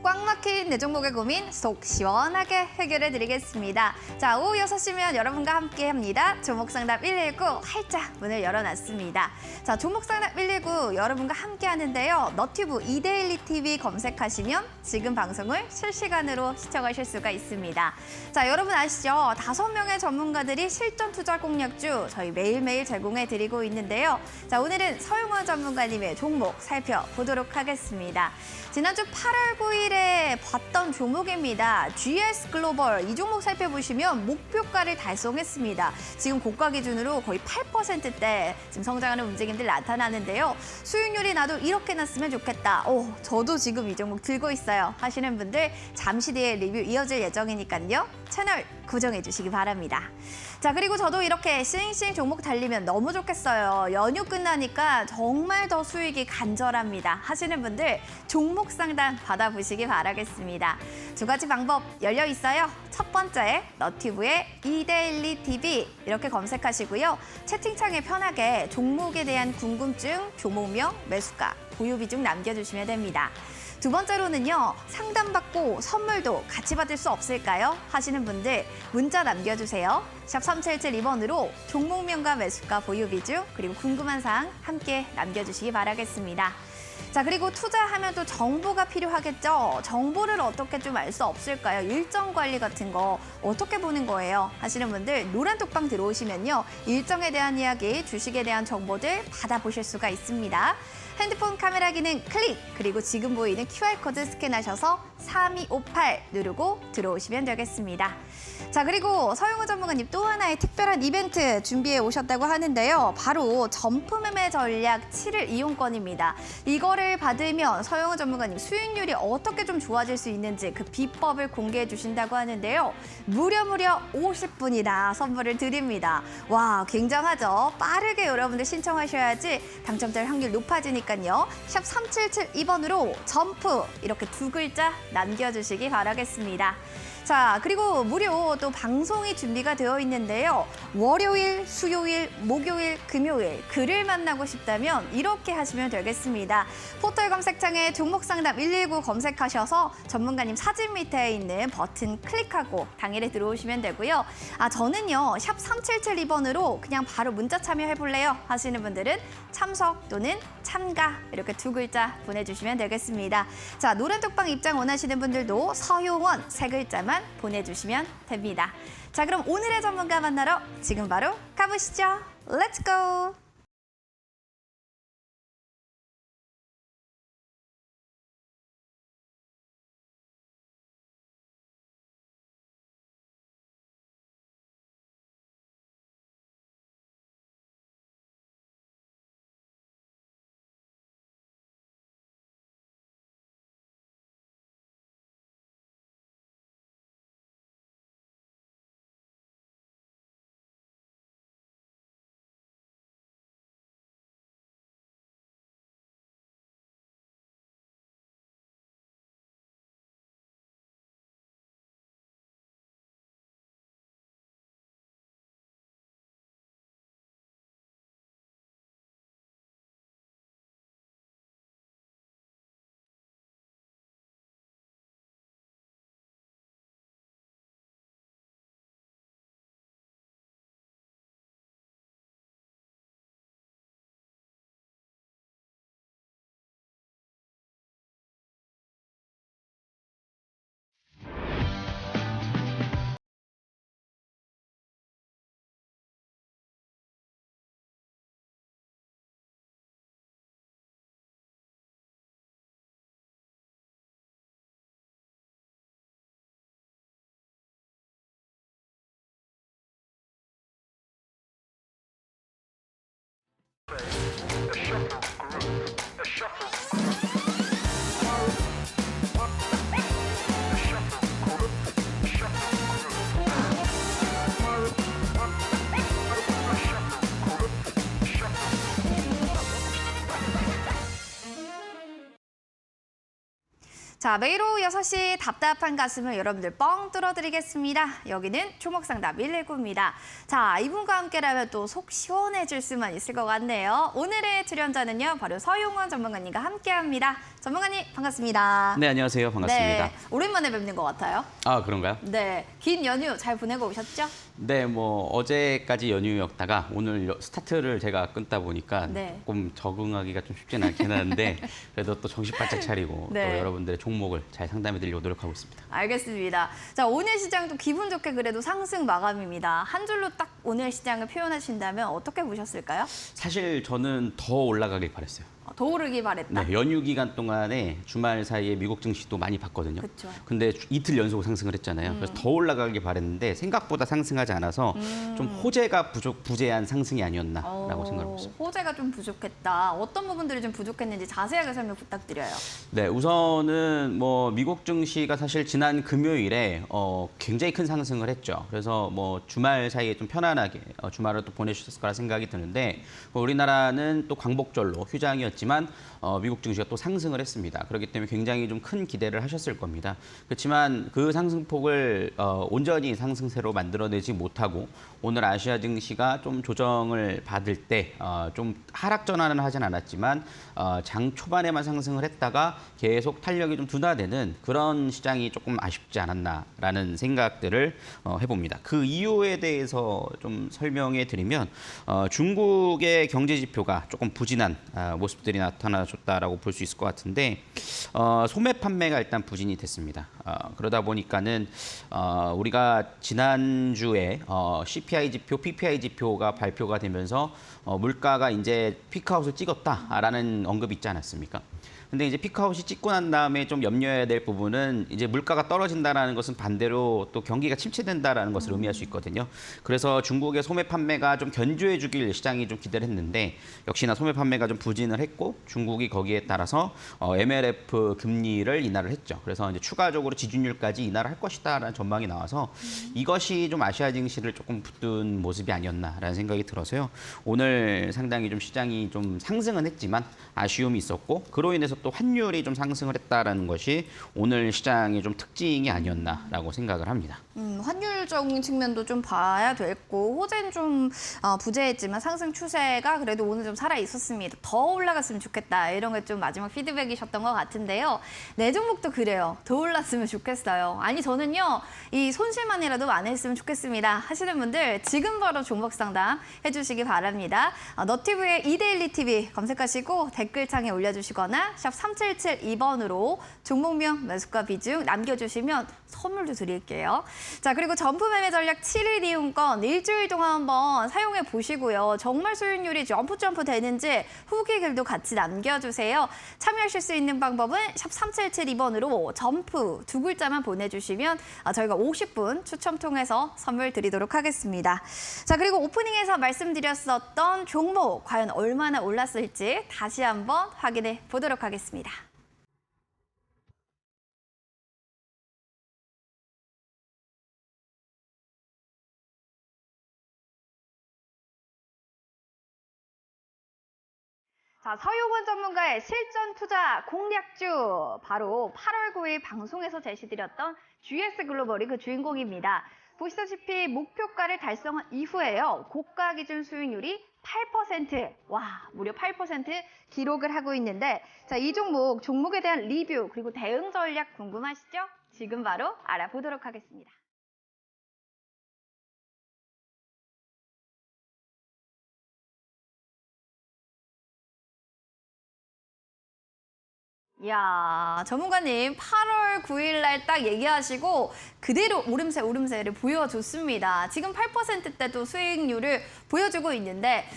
꽉 막힌 내 종목의 고민 속 시원하게 해결해 드리겠습니다. 자, 오후 6시면 여러분과 함께 합니다. 종목상담 119 활짝 문을 열어놨습니다. 자, 종목상담 119 여러분과 함께 하는데요. 너튜브 이데일리 TV 검색하시면 지금 방송을 실시간으로 시청하실 수가 있습니다. 자, 여러분 아시죠? 5명의 전문가들이 실전 투자 공략주 저희 매일매일 제공해 드리고 있는데요. 자, 오늘은 서용원 전문가님의 종목 살펴보도록 하겠습니다. 지난주 8월 9일에 봤던 종목입니다. GS 글로벌 이 종목 살펴보시면 목표가를 달성했습니다. 지금 고가 기준으로 거의 8%대 지금 성장하는 움직임들 나타나는데요. 수익률이 나도 이렇게 났으면 좋겠다. 저도 지금 이 종목 들고 있어요. 하시는 분들 잠시 뒤에 리뷰 이어질 예정이니까요. 채널 고정해 주시기 바랍니다. 자, 그리고 저도 이렇게 싱싱 종목 달리면 너무 좋겠어요. 연휴 끝나니까 정말 더 수익이 간절합니다. 하시는 분들 종목 상담 받아보시기 바라겠습니다. 두 가지 방법 열려 있어요. 첫 번째, 너튜브의 이데일리 TV 이렇게 검색하시고요. 채팅창에 편하게 종목에 대한 궁금증, 종목명, 매수가, 보유 비중 남겨주시면 됩니다. 두 번째로는요, 상담받고 선물도 같이 받을 수 없을까요? 하시는 분들 문자 남겨주세요. 샵 3772번으로 종목명과 매수가 보유 비중 그리고 궁금한 사항 함께 남겨주시기 바라겠습니다. 자, 그리고 투자하면 또 정보가 필요하겠죠? 정보를 어떻게 좀 알 수 없을까요? 일정 관리 같은 거 어떻게 보는 거예요? 하시는 분들 노란 톡방 들어오시면요. 일정에 대한 이야기, 주식에 대한 정보들 받아보실 수가 있습니다. 핸드폰 카메라 기능 클릭, 그리고 지금 보이는 QR코드 스캔하셔서 3258 누르고 들어오시면 되겠습니다. 자, 그리고 서용호 전문가님 또 하나의 특별한 이벤트 준비해 오셨다고 하는데요. 바로 점프매매 전략 7일 이용권입니다. 이거를 받으면 서용호 전문가님 수익률이 어떻게 좀 좋아질 수 있는지 그 비법을 공개해 주신다고 하는데요. 무려 50분이나 선물을 드립니다. 와, 굉장하죠? 빠르게 여러분들 신청하셔야지 당첨될 확률 높아지니까요. 샵 3772번으로 점프 이렇게 두 글자 남겨주시기 바라겠습니다. 자, 그리고 무료 또 방송이 준비가 되어 있는데요. 월요일, 수요일, 목요일, 금요일 글을 만나고 싶다면 이렇게 하시면 되겠습니다. 포털 검색창에 종목상담 119 검색하셔서 전문가님 사진 밑에 있는 버튼 클릭하고 당일에 들어오시면 되고요. 저는요. 샵 3772번으로 그냥 바로 문자 참여해볼래요? 하시는 분들은 참석 또는 참가 이렇게 두 글자 보내주시면 되겠습니다. 자, 노란 톡방 입장 원하시는 분들도 서용원 세 글자만 보내주시면 됩니다. 자, 그럼 오늘의 전문가 만나러 지금 바로 가보시죠. 렛츠 고! 자, 매일 오후 6시 답답한 가슴을 여러분들 뻥 뚫어드리겠습니다. 여기는 조목상담 119입니다. 자, 이분과 함께라면 또 속 시원해질 수만 있을 것 같네요. 오늘의 출연자는요, 바로 서용원 전문가님과 함께합니다. 전문가님, 반갑습니다. 네, 안녕하세요. 반갑습니다. 네, 오랜만에 뵙는 것 같아요. 아, 그런가요? 네, 긴 연휴 잘 보내고 오셨죠? 네, 뭐 어제까지 연휴였다가 오늘 스타트를 제가 끊다 보니까 네. 조금 적응하기가 좀 쉽지는 않긴 한데 그래도 또 정신 바짝 차리고 네. 또 여러분들의 종목을 잘 상담해 드리려고 노력하고 있습니다. 알겠습니다. 자, 오늘 시장도 기분 좋게 그래도 상승 마감입니다. 한 줄로 딱 오늘 시장을 표현하신다면 어떻게 보셨을까요? 사실 저는 더 올라가길 바랬어요. 더 오르길 바랬다. 네, 연휴 기간 동안에 주말 사이에 미국 증시도 많이 봤거든요. 그쵸. 근데 이틀 연속 상승을 했잖아요. 그래서 더 올라가길 바랬는데 생각보다 상승하지 않아서 좀 호재가 부재한 상승이 아니었나라고 생각하고 있습니다. 호재가 좀 부족했다. 어떤 부분들이 좀 부족했는지 자세하게 설명 부탁드려요. 네, 우선은 뭐 미국 증시가 사실 지난 금요일에 굉장히 큰 상승을 했죠. 그래서 뭐 주말 사이에 좀 편안하게 주말을 또 보내셨을 거라 생각이 드는데 우리나라는 또 광복절로 휴장이었지만 미국 증시가 또 상승을 했습니다. 그렇기 때문에 굉장히 좀 큰 기대를 하셨을 겁니다. 그렇지만 그 상승폭을 온전히 상승세로 만들어내지 못하고 오늘 아시아 증시가 좀 조정을 받을 때 좀 하락 전환은 하진 않았지만 장 초반에만 상승을 했다가 계속 탄력이 좀 둔화되는 그런 시장이 조금 아쉽지 않았나라는 생각들을 해봅니다. 그 이유에 대해서 좀 설명해 드리면 중국의 경제 지표가 조금 부진한 모습들이 나타나줬다라고 볼 수 있을 것 같은데 소매 판매가 일단 부진이 됐습니다. 그러다 보니까는 우리가 지난주에 CPI 지표, PPI 지표가 발표가 되면서 물가가 이제 피크아웃을 찍었다라는 언급이 있지 않았습니까? 근데 이제 피크아웃이 찍고 난 다음에 좀 염려해야 될 부분은 이제 물가가 떨어진다라는 것은 반대로 또 경기가 침체된다라는 것을 의미할 수 있거든요. 그래서 중국의 소매 판매가 좀 견조해 주길 시장이 좀 기대를 했는데 역시나 소매 판매가 좀 부진을 했고 중국이 거기에 따라서 MLF 금리를 인하를 했죠. 그래서 이제 추가적으로 지준율까지 인하를 할 것이다라는 전망이 나와서 이것이 좀 아시아 증시를 조금 붙든 모습이 아니었나라는 생각이 들어서요. 오늘 상당히 좀 시장이 좀 상승은 했지만 아쉬움이 있었고 그로 인해서 또 환율이 좀 상승을 했다라는 것이 오늘 시장의 좀 특징이 아니었나라고 생각을 합니다. 환율적인 측면도 좀 봐야 됐고 호재는 좀 부재했지만 상승 추세가 그래도 오늘 좀 살아 있었습니다. 더 올라갔으면 좋겠다. 이런 게 좀 마지막 피드백이셨던 것 같은데요. 내 종목도 그래요. 더 올랐으면 좋겠어요. 아니 저는요. 이 손실만이라도 안 했으면 좋겠습니다. 하시는 분들 지금 바로 종목 상담 해주시기 바랍니다. 너티브의 이데일리 TV 검색하시고 댓글창에 올려주시거나 샵 3772번으로 종목명, 매수가 비중 남겨주시면 선물도 드릴게요. 자, 그리고 점프 매매 전략 7일 이용권 일주일 동안 한번 사용해 보시고요. 정말 수익률이 점프 되는지 후기 글도 같이 남겨주세요. 참여하실 수 있는 방법은 샵 3772번으로 점프 두 글자만 보내주시면 저희가 50분 추첨 통해서 선물 드리도록 하겠습니다. 자, 그리고 오프닝에서 말씀드렸었던 종목 과연 얼마나 올랐을지 다시 한번 확인해 보도록 하겠습니다. 자, 서용원 전문가의 실전 투자 공략주 바로 8월 9일 방송에서 제시드렸던 GS글로벌이 그 주인공입니다. 보시다시피 목표가를 달성한 이후에요. 고가 기준 수익률이 8%, 와, 무려 8% 기록을 하고 있는데 자, 이 종목에 대한 리뷰 그리고 대응 전략 궁금하시죠? 지금 바로 알아보도록 하겠습니다. 이야, 전문가님 8월 9일 날 딱 얘기하시고 그대로 오름세를 보여줬습니다. 지금 8%대도 수익률을 보여주고 있는데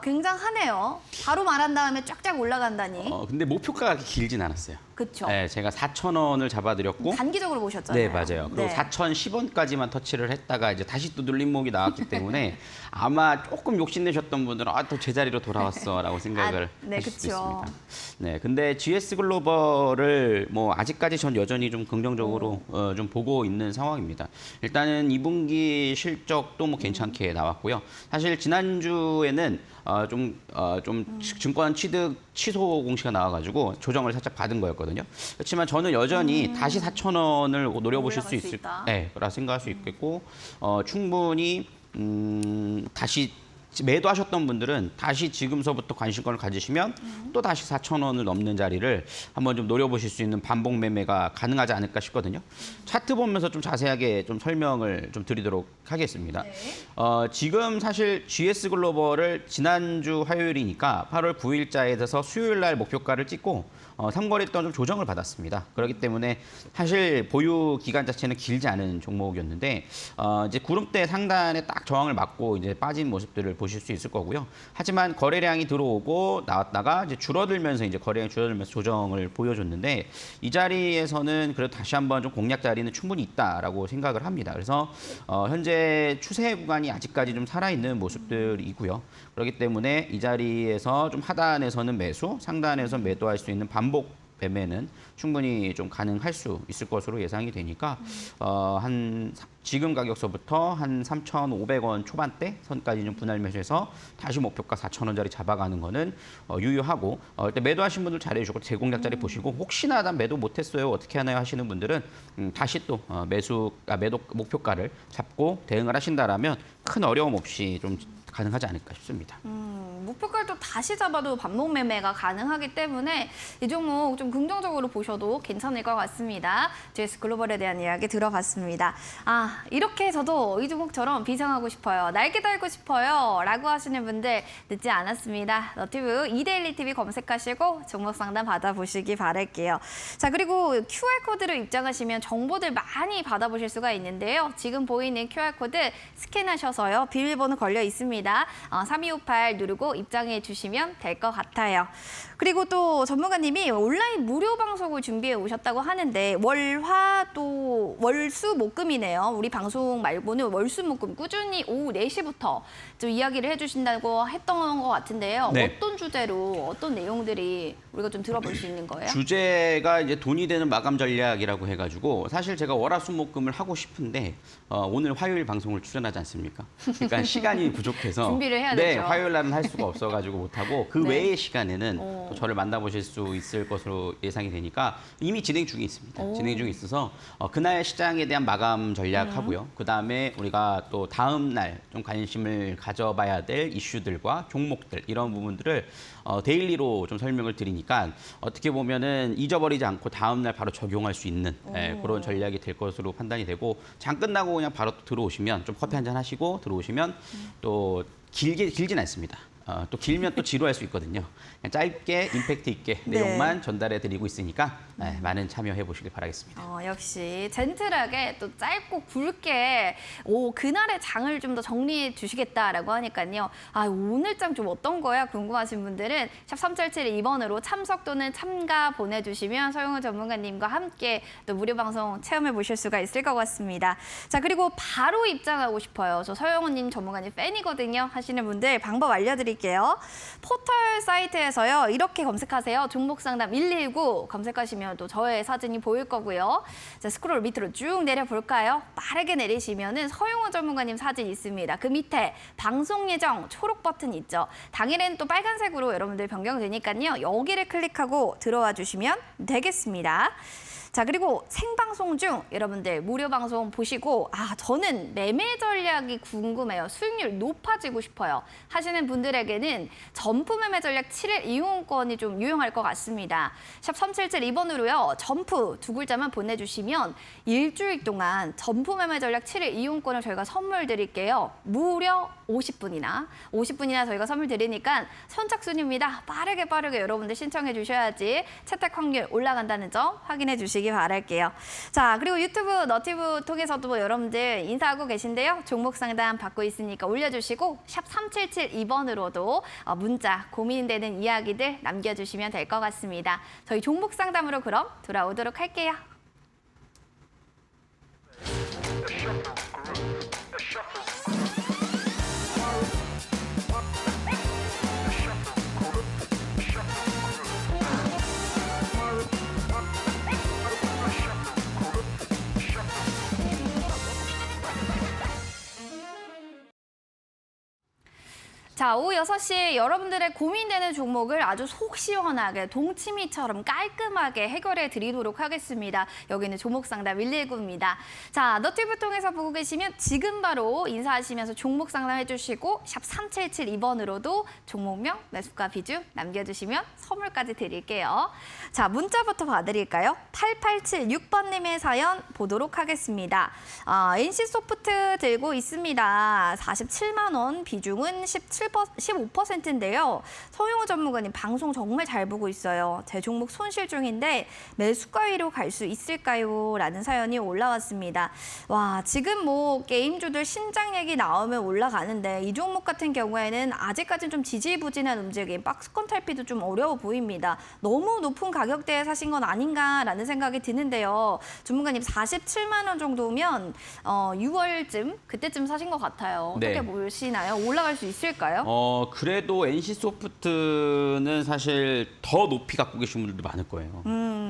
굉장하네요. 바로 말한 다음에 쫙쫙 올라간다니. 근데 목표가가 길진 않았어요. 그렇죠. 네, 제가 4,000원을 잡아드렸고 단기적으로 보셨잖아요. 네, 맞아요. 그리고 네. 4,010원까지만 터치를 했다가 이제 다시 또 눌림목이 나왔기 때문에 아마 조금 욕심내셨던 분들은 또 제자리로 돌아왔어라고 생각을 네, 하실 수도 그쵸. 있습니다. 네, 근데 GS 글로벌을 뭐 아직까지 전 여전히 좀 긍정적으로 좀 보고 있는 상황입니다. 일단은 2분기 실적도 뭐 괜찮게 나왔고요. 사실 사실 지난주에는 좀 증권 취득 취소 공시가 나와가지고 조정을 살짝 받은 거였거든요. 그렇지만 저는 여전히 다시 4,000원을 노려보실 수 올라갈 수 있을 있다. 네, 라고 생각할 수 있겠고 충분히 다시 매도하셨던 분들은 다시 지금서부터 관심권을 가지시면 또 다시 4,000원을 넘는 자리를 한번 좀 노려보실 수 있는 반복 매매가 가능하지 않을까 싶거든요. 차트 보면서 좀 자세하게 좀 설명을 좀 드리도록 하겠습니다. 네. 지금 사실 GS 글로벌을 지난주 화요일이니까 8월 9일자에 대해서 수요일 날 목표가를 찍고 삼거래 동안 좀 조정을 받았습니다. 그렇기 때문에 사실 보유 기간 자체는 길지 않은 종목이었는데 이제 구름대 상단에 딱 저항을 맞고 이제 빠진 모습들을 보실 수 있을 거고요. 하지만 거래량이 들어오고 나왔다가 이제 줄어들면서 이제 거래량이 줄어들면서 조정을 보여줬는데 이 자리에서는 그래도 다시 한번 좀 공략 자리는 충분히 있다라고 생각을 합니다. 그래서 현재 추세 구간이 아직까지 좀 살아있는 모습들이고요. 그렇기 때문에 이 자리에서 좀 하단에서는 매수, 상단에서 매도할 수 있는 반복 매매는 충분히 좀 가능할 수 있을 것으로 예상이 되니까 지금 가격서부터 한 3,500원 초반대 선까지 좀 분할 매수해서 다시 목표가 4,000원짜리 잡아가는 거는 유효하고 일단 매도하신 분들 잘해주고 재공략 자리 보시고 혹시나 난 매도 못했어요 어떻게 하나요 하시는 분들은 다시 또 매도 목표가를 잡고 대응을 하신다라면 큰 어려움 없이 좀 가능하지 않을까 싶습니다. 목표가를 또 다시 잡아도 반복 매매가 가능하기 때문에 이 종목 좀 긍정적으로 보셔도 괜찮을 것 같습니다. GS 글로벌에 대한 이야기 들어봤습니다. 아, 이렇게 저도 이 종목처럼 비상하고 싶어요. 날개 달고 싶어요. 라고 하시는 분들 늦지 않았습니다. 너튜브 이데일리 TV 검색하시고 종목 상담 받아보시기 바랄게요. 자, 그리고 QR코드로 입장하시면 정보들 많이 받아보실 수가 있는데요. 지금 보이는 QR코드 스캔하셔서요. 비밀번호 걸려 있습니다. 3258 누르고 입장해 주시면 될 것 같아요. 그리고 또 전문가님이 온라인 무료 방송을 준비해 오셨다고 하는데 월화도 월수목금이네요. 우리 방송 말고는 월수목금 꾸준히 오후 4시부터 좀 이야기를 해주신다고 했던 것 같은데요. 네. 어떤 주제로 어떤 내용들이 우리가 좀 들어볼 수 있는 거예요? 주제가 이제 돈이 되는 마감 전략이라고 해가지고 사실 제가 월화수목금을 하고 싶은데 오늘 화요일 방송을 출연하지 않습니까? 그러니까 시간이 부족해서 준비를 해야 네, 되죠. 화요일 날은 할 수가 없어가지고 못하고 그 네. 외의 시간에는 또 저를 만나보실 수 있을 것으로 예상이 되니까 이미 진행 중에 있습니다. 진행 중에 있어서 그날 시장에 대한 마감 전략하고요. 그 다음에 우리가 또 다음 날 좀 관심을 가져봐야 될 이슈들과 종목들 이런 부분들을 데일리로 좀 설명을 드리니까 어떻게 보면은 잊어버리지 않고 다음 날 바로 적용할 수 있는 그런 전략이 될 것으로 판단이 되고 장 끝나고 그냥 바로 들어오시면 좀 커피 한잔 하시고 들어오시면 또 길진 않습니다. 또 길면 또 지루할 수 있거든요. 그냥 짧게 임팩트 있게 네. 내용만 전달해 드리고 있으니까 많은 참여해 보시길 바라겠습니다. 역시 젠틀하게 또 짧고 굵게 그날의 장을 좀 더 정리해 주시겠다라고 하니까요. 오늘 장 좀 어떤 거야 궁금하신 분들은 샵 3772번으로 참석 또는 참가 보내주시면 서영우 전문가님과 함께 또 무료 방송 체험해 보실 수가 있을 것 같습니다. 자, 그리고 바로 입장하고 싶어요. 저 서영우님 전문가님 팬이거든요 하시는 분들 방법 알려드릴게요. 포털 사이트에서요. 이렇게 검색하세요. 종목상담 119 검색하시면 또 저의 사진이 보일 거고요. 자, 스크롤 밑으로 쭉 내려볼까요? 빠르게 내리시면은 서용호 전문가님 사진 있습니다. 그 밑에 방송 예정 초록 버튼 있죠. 당일에는 또 빨간색으로 여러분들 변경되니까요. 여기를 클릭하고 들어와 주시면 되겠습니다. 자, 그리고 생방송 중 여러분들 무료 방송 보시고 저는 매매 전략이 궁금해요. 수익률 높아지고 싶어요. 하시는 분들에게는 점프 매매 전략 7일 이용권이 좀 유용할 것 같습니다. 샵 3772번으로요. 점프 두 글자만 보내주시면 일주일 동안 점프 매매 전략 7일 이용권을 저희가 선물 드릴게요. 무려 50분이나 저희가 선물 드리니까 선착순입니다. 빠르게 여러분들 신청해 주셔야지 채택 확률 올라간다는 점 확인해 주시기 바랄게요. 자, 그리고 유튜브, 너튜브 통해서도 여러분들 인사하고 계신데요. 종목 상담 받고 있으니까 올려주시고 샵 3772번으로도 문자, 고민되는 이야기들 남겨주시면 될 것 같습니다. 저희 종목 상담으로 그럼 돌아오도록 할게요. 자, 오후 6시 여러분들의 고민되는 종목을 아주 속 시원하게 동치미처럼 깔끔하게 해결해 드리도록 하겠습니다. 여기는 종목상담 119입니다. 자, 너튜브 통해서 보고 계시면 지금 바로 인사하시면서 종목 상담해 주시고 샵 3772번으로도 종목명, 매수가 비중 남겨주시면 선물까지 드릴게요. 자, 문자부터 봐드릴까요? 8876번님의 사연 보도록 하겠습니다. NC소프트 들고 있습니다. 47만 원, 비중은 15%인데요. 서용호 전문가님 방송 정말 잘 보고 있어요. 제 종목 손실 중인데 매수가 위로 갈 수 있을까요? 라는 사연이 올라왔습니다. 와, 지금 뭐 게임주들 신작 얘기 나오면 올라가는데 이 종목 같은 경우에는 아직까지는 좀 지지부진한 움직임, 박스권 탈피도 좀 어려워 보입니다. 너무 높은 가격대에 사신 건 아닌가라는 생각이 드는데요. 전문가님 47만 원 정도면 6월쯤 그때쯤 사신 것 같아요. 어떻게 네. 보시나요? 올라갈 수 있을까요? 그래도 NC소프트는 사실 더 높이 갖고 계신 분들도 많을 거예요.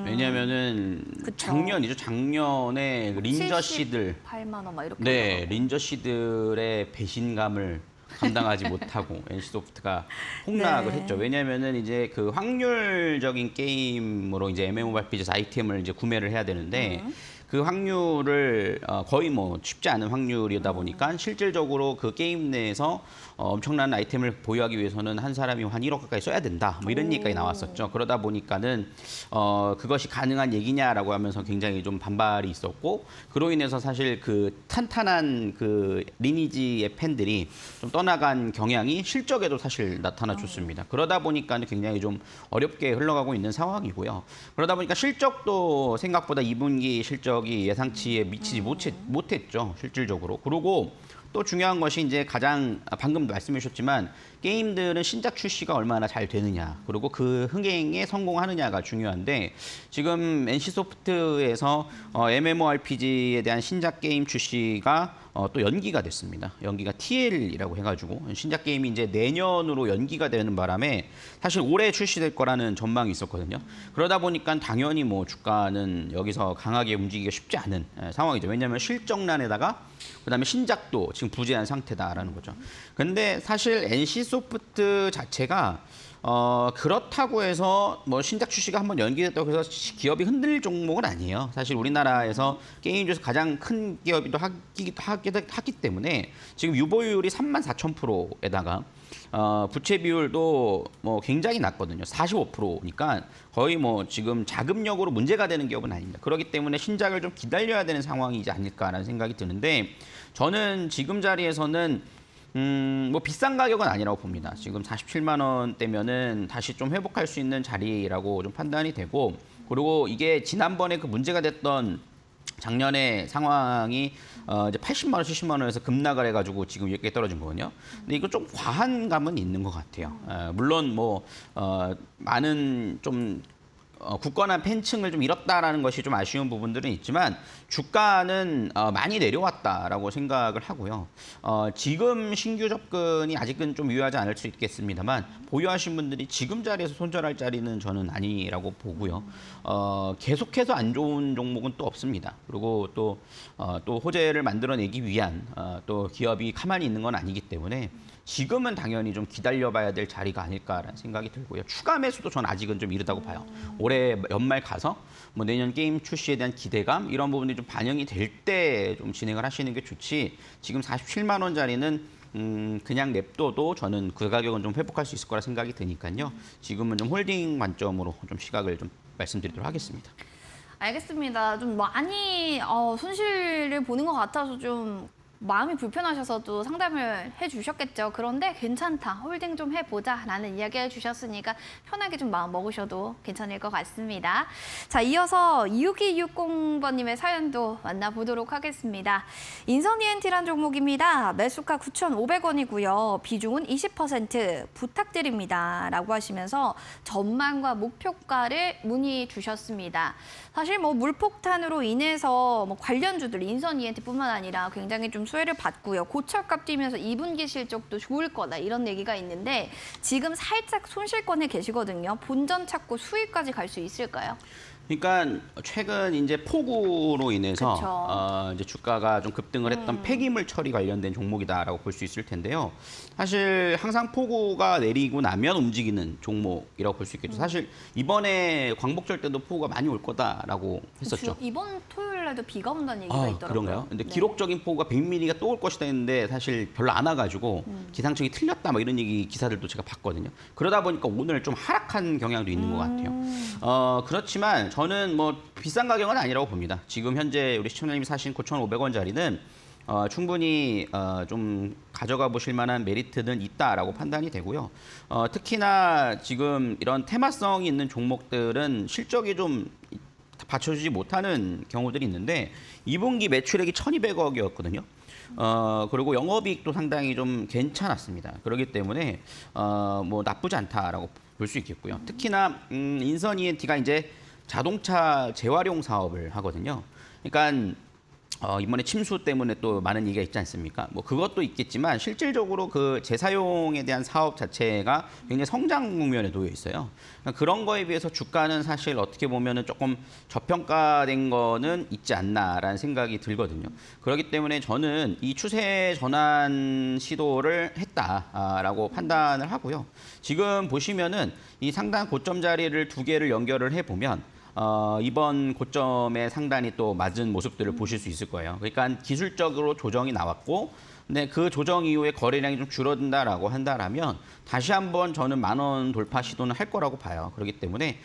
왜냐면은 그쵸. 작년에 그 린저씨들 8만 원 막 이렇게. 네, 올라가고. 린저씨들의 배신감을 감당하지 못하고 NC소프트가 폭락을 네. 했죠. 왜냐면은 이제 그 확률적인 게임으로 이제 MMORPG 아이템을 이제 구매를 해야 되는데 그 확률을 거의 뭐 쉽지 않은 확률이다 보니까 실질적으로 그 게임 내에서 엄청난 아이템을 보유하기 위해서는 한 사람이 한 1억 가까이 써야 된다. 뭐 이런 얘기까지 나왔었죠. 그러다 보니까는 그것이 가능한 얘기냐라고 하면서 굉장히 좀 반발이 있었고 그로 인해서 사실 그 탄탄한 그 리니지의 팬들이 좀 떠나간 경향이 실적에도 사실 나타나줬습니다. 그러다 보니까 굉장히 좀 어렵게 흘러가고 있는 상황이고요. 그러다 보니까 실적도 생각보다 2분기 실적이 예상치에 미치지 못했죠. 실질적으로. 그리고 또 중요한 것이 이제 가장 방금 말씀해 주셨지만 게임들은 신작 출시가 얼마나 잘 되느냐 그리고 그 흥행에 성공하느냐가 중요한데 지금 NC소프트에서 MMORPG에 대한 신작 게임 출시가 또 연기가 됐습니다. 연기가 TL이라고 해가지고 신작 게임이 이제 내년으로 연기가 되는 바람에 사실 올해 출시될 거라는 전망이 있었거든요. 그러다 보니까 당연히 뭐 주가는 여기서 강하게 움직이기가 쉽지 않은 상황이죠. 왜냐하면 실적난에다가 그다음에 신작도 지금 부재한 상태다라는 거죠. 근데 사실 NC소프트 자체가 그렇다고 해서 뭐 신작 출시가 한번 연기됐다고 해서 기업이 흔들릴 종목은 아니에요. 사실 우리나라에서 게임 중에서 가장 큰 기업이기도 하기 때문에 지금 유보율이 34,000%에다가 부채 비율도 뭐 굉장히 낮거든요. 45%니까 거의 뭐 지금 자금력으로 문제가 되는 기업은 아닙니다. 그렇기 때문에 신작을 좀 기다려야 되는 상황이지 않을까라는 생각이 드는데 저는 지금 자리에서는 뭐 비싼 가격은 아니라고 봅니다. 지금 47만 원대면은 다시 좀 회복할 수 있는 자리라고 좀 판단이 되고 그리고 이게 지난번에 그 문제가 됐던 작년에 상황이 이제 80만 원, 70만 원에서 급락을 해가지고 지금 이렇게 떨어진 거거든요. 근데 이거 좀 과한 감은 있는 것 같아요. 물론 뭐 많은 좀 굳건한 팬층을 좀 잃었다라는 것이 좀 아쉬운 부분들은 있지만 주가는 많이 내려왔다라고 생각을 하고요. 지금 신규 접근이 아직은 좀 유효하지 않을 수 있겠습니다만 보유하신 분들이 지금 자리에서 손절할 자리는 저는 아니라고 보고요. 계속해서 안 좋은 종목은 또 없습니다. 그리고 또 호재를 만들어내기 위한 또 기업이 가만히 있는 건 아니기 때문에 지금은 당연히 좀 기다려봐야 될 자리가 아닐까라는 생각이 들고요. 추가 매수도 저는 아직은 좀 이르다고 봐요. 올해 연말 가서 뭐 내년 게임 출시에 대한 기대감 이런 부분들이 좀 반영이 될 때 좀 진행을 하시는 게 좋지 지금 47만 원짜리는 그냥 냅둬도 저는 그 가격은 좀 회복할 수 있을 거라 생각이 드니까요. 지금은 좀 홀딩 관점으로 좀 시각을 좀 말씀드리도록 하겠습니다. 알겠습니다. 좀 많이 손실을 보는 것 같아서 좀 마음이 불편하셔서도 상담을 해주셨겠죠. 그런데 괜찮다, 홀딩 좀 해보자라는 이야기 해주셨으니까 편하게 좀 마음 먹으셔도 괜찮을 것 같습니다. 자, 이어서 6260번님의 사연도 만나보도록 하겠습니다. 인선 ENT란 종목입니다. 매수가 9,500원이고요. 비중은 20% 부탁드립니다. 라고 하시면서 전망과 목표가를 문의 주셨습니다. 사실 뭐 물폭탄으로 인해서 뭐 관련주들 인선 ENT뿐만 아니라 굉장히 좀 수혜를 받고요. 고철값 뛰면서 2분기 실적도 좋을 거다 이런 얘기가 있는데 지금 살짝 손실권에 계시거든요. 본전 찾고 수익까지 갈 수 있을까요? 그러니까 최근 이제 폭우로 인해서 그쵸. 이제 주가가 좀 급등을 했던 폐기물 처리 관련된 종목이다라고 볼 수 있을 텐데요. 사실 항상 폭우가 내리고 나면 움직이는 종목이라고 볼 수 있겠죠. 사실 이번에 광복절 때도 폭우가 많이 올 거다라고 했었죠. 이번 토요일에도 비가 온다는 얘기가 있더라고요. 그런가요? 근데 네. 기록적인 폭우가 100mm가 또 올 것이다 했는데 사실 별로 안 와가지고 기상청이 틀렸다 뭐 이런 얘기 기사들도 제가 봤거든요. 그러다 보니까 오늘 좀 하락한 경향도 있는 것 같아요. 그렇지만 저는 뭐 비싼 가격은 아니라고 봅니다. 지금 현재 우리 시청자님이 사신 9,500원짜리는 충분히 좀 가져가 보실 만한 메리트는 있다라고 판단이 되고요. 특히나 지금 이런 테마성이 있는 종목들은 실적이 좀 받쳐주지 못하는 경우들이 있는데 2분기 매출액이 1,200억이었거든요. 그리고 영업이익도 상당히 좀 괜찮았습니다. 그렇기 때문에 뭐 나쁘지 않다라고 볼 수 있겠고요. 특히나 인선 ENT가 이제 자동차 재활용 사업을 하거든요. 그러니까 이번에 침수 때문에 또 많은 얘기가 있지 않습니까? 뭐 그것도 있겠지만 실질적으로 그 재사용에 대한 사업 자체가 굉장히 성장 국면에 놓여 있어요. 그러니까 그런 거에 비해서 주가는 사실 어떻게 보면은 조금 저평가된 거는 있지 않나라는 생각이 들거든요. 그렇기 때문에 저는 이 추세 전환 시도를 했다라고 판단을 하고요. 지금 보시면은 이 상단 고점 자리를 두 개를 연결을 해 보면 이번 고점에 상당히 또 맞은 모습들을 보실 수 있을 거예요. 그러니까 기술적으로 조정이 나왔고, 근데 그 조정 이후에 거래량이 좀 줄어든다라고 한다라면 다시 한번 저는 10,000원 돌파 시도는 할 거라고 봐요. 그렇기 때문에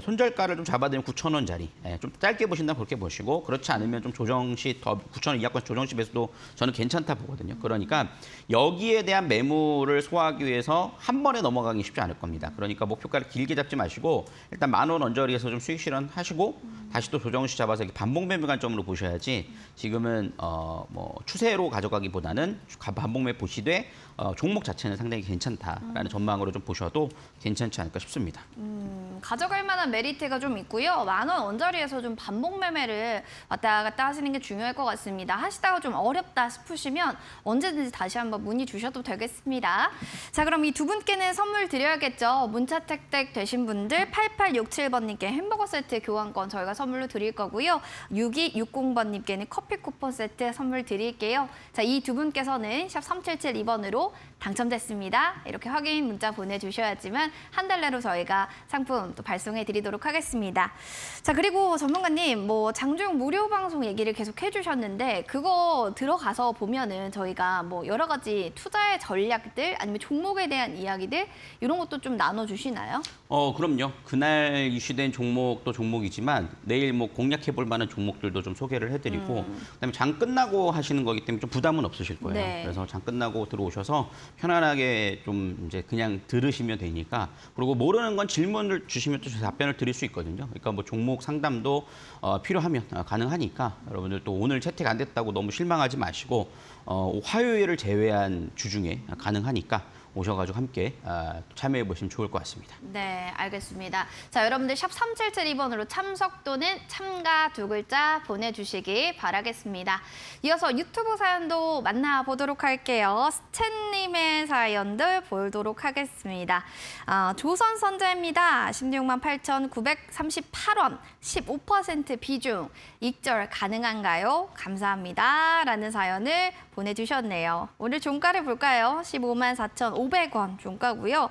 손절가를 좀 잡아드리면 9,000원짜리. 좀 짧게 보신다면 그렇게 보시고 그렇지 않으면 좀 조정 시 더 9,000원 이하권 조정 시에서도 저는 괜찮다 보거든요. 그러니까 여기에 대한 매물을 소화하기 위해서 한 번에 넘어가기 쉽지 않을 겁니다. 그러니까 목표가를 길게 잡지 마시고 일단 10,000원 언저리에서 좀 수익 실현하시고 다시 또 조정 시 잡아서 이렇게 반복 매매 관점으로 보셔야지 지금은 뭐 추세로 가져가기보다는 반복 매매 보시되 종목 자체는 상당히 괜찮다라는 전망으로 좀 보셔도 괜찮지 않을까 싶습니다. 가져갈 만한 메리트가 좀 있고요. 10,000원 원자리에서 좀 반복 매매를 왔다 갔다 하시는 게 중요할 것 같습니다. 하시다가 좀 어렵다 싶으시면 언제든지 다시 한번 문의 주셔도 되겠습니다. 자, 그럼 이 두 분께는 선물 드려야겠죠. 문자 택택 되신 분들 8867번님께 햄버거 세트 교환권 저희가 선물로 드릴 거고요. 6260번님께는 커피 쿠폰 세트 선물 드릴게요. 자, 이 두 분께서는 샵 3772번으로 당첨됐습니다. 이렇게 확인 문자 보내주셔야지만 한 달 내로 저희가 상품 또 발송해 드리도록 하겠습니다. 자, 그리고 전문가님 뭐 장중 무료 방송 얘기를 계속 해주셨는데 그거 들어가서 보면은 저희가 뭐 여러 가지 투자의 전략들 아니면 종목에 대한 이야기들 이런 것도 좀 나눠주시나요? 그럼요. 그날 이슈된 종목도 종목이지만 내일 뭐 공략해 볼 만한 종목들도 좀 소개를 해드리고 그다음에 장 끝나고 하시는 거기 때문에 좀 부담은 없으실 거예요. 네. 그래서 장 끝나고 들어오셔서 편안하게 좀 이제 그냥 들으시면 되니까 그리고 모르는 건 질문을 주시면 또 답변을 드릴 수 있거든요. 그러니까 뭐 종목 상담도 필요하면 가능하니까 여러분들 또 오늘 채택 안 됐다고 너무 실망하지 마시고 화요일을 제외한 주중에 가능하니까 오셔가지고 함께 참여해 보시면 좋을 것 같습니다. 네, 알겠습니다. 자, 여러분들 샵 3772번으로 참석 또는 참가 두 글자 보내주시기 바라겠습니다. 이어서 유튜브 사연도 만나보도록 할게요. 스탠님의 사연들 보도록 하겠습니다. 조선선자입니다. 168,938원, 15% 비중, 익절 가능한가요? 감사합니다. 라는 사연을 보내주셨네요. 오늘 종가를 볼까요? 154,500원 종가고요.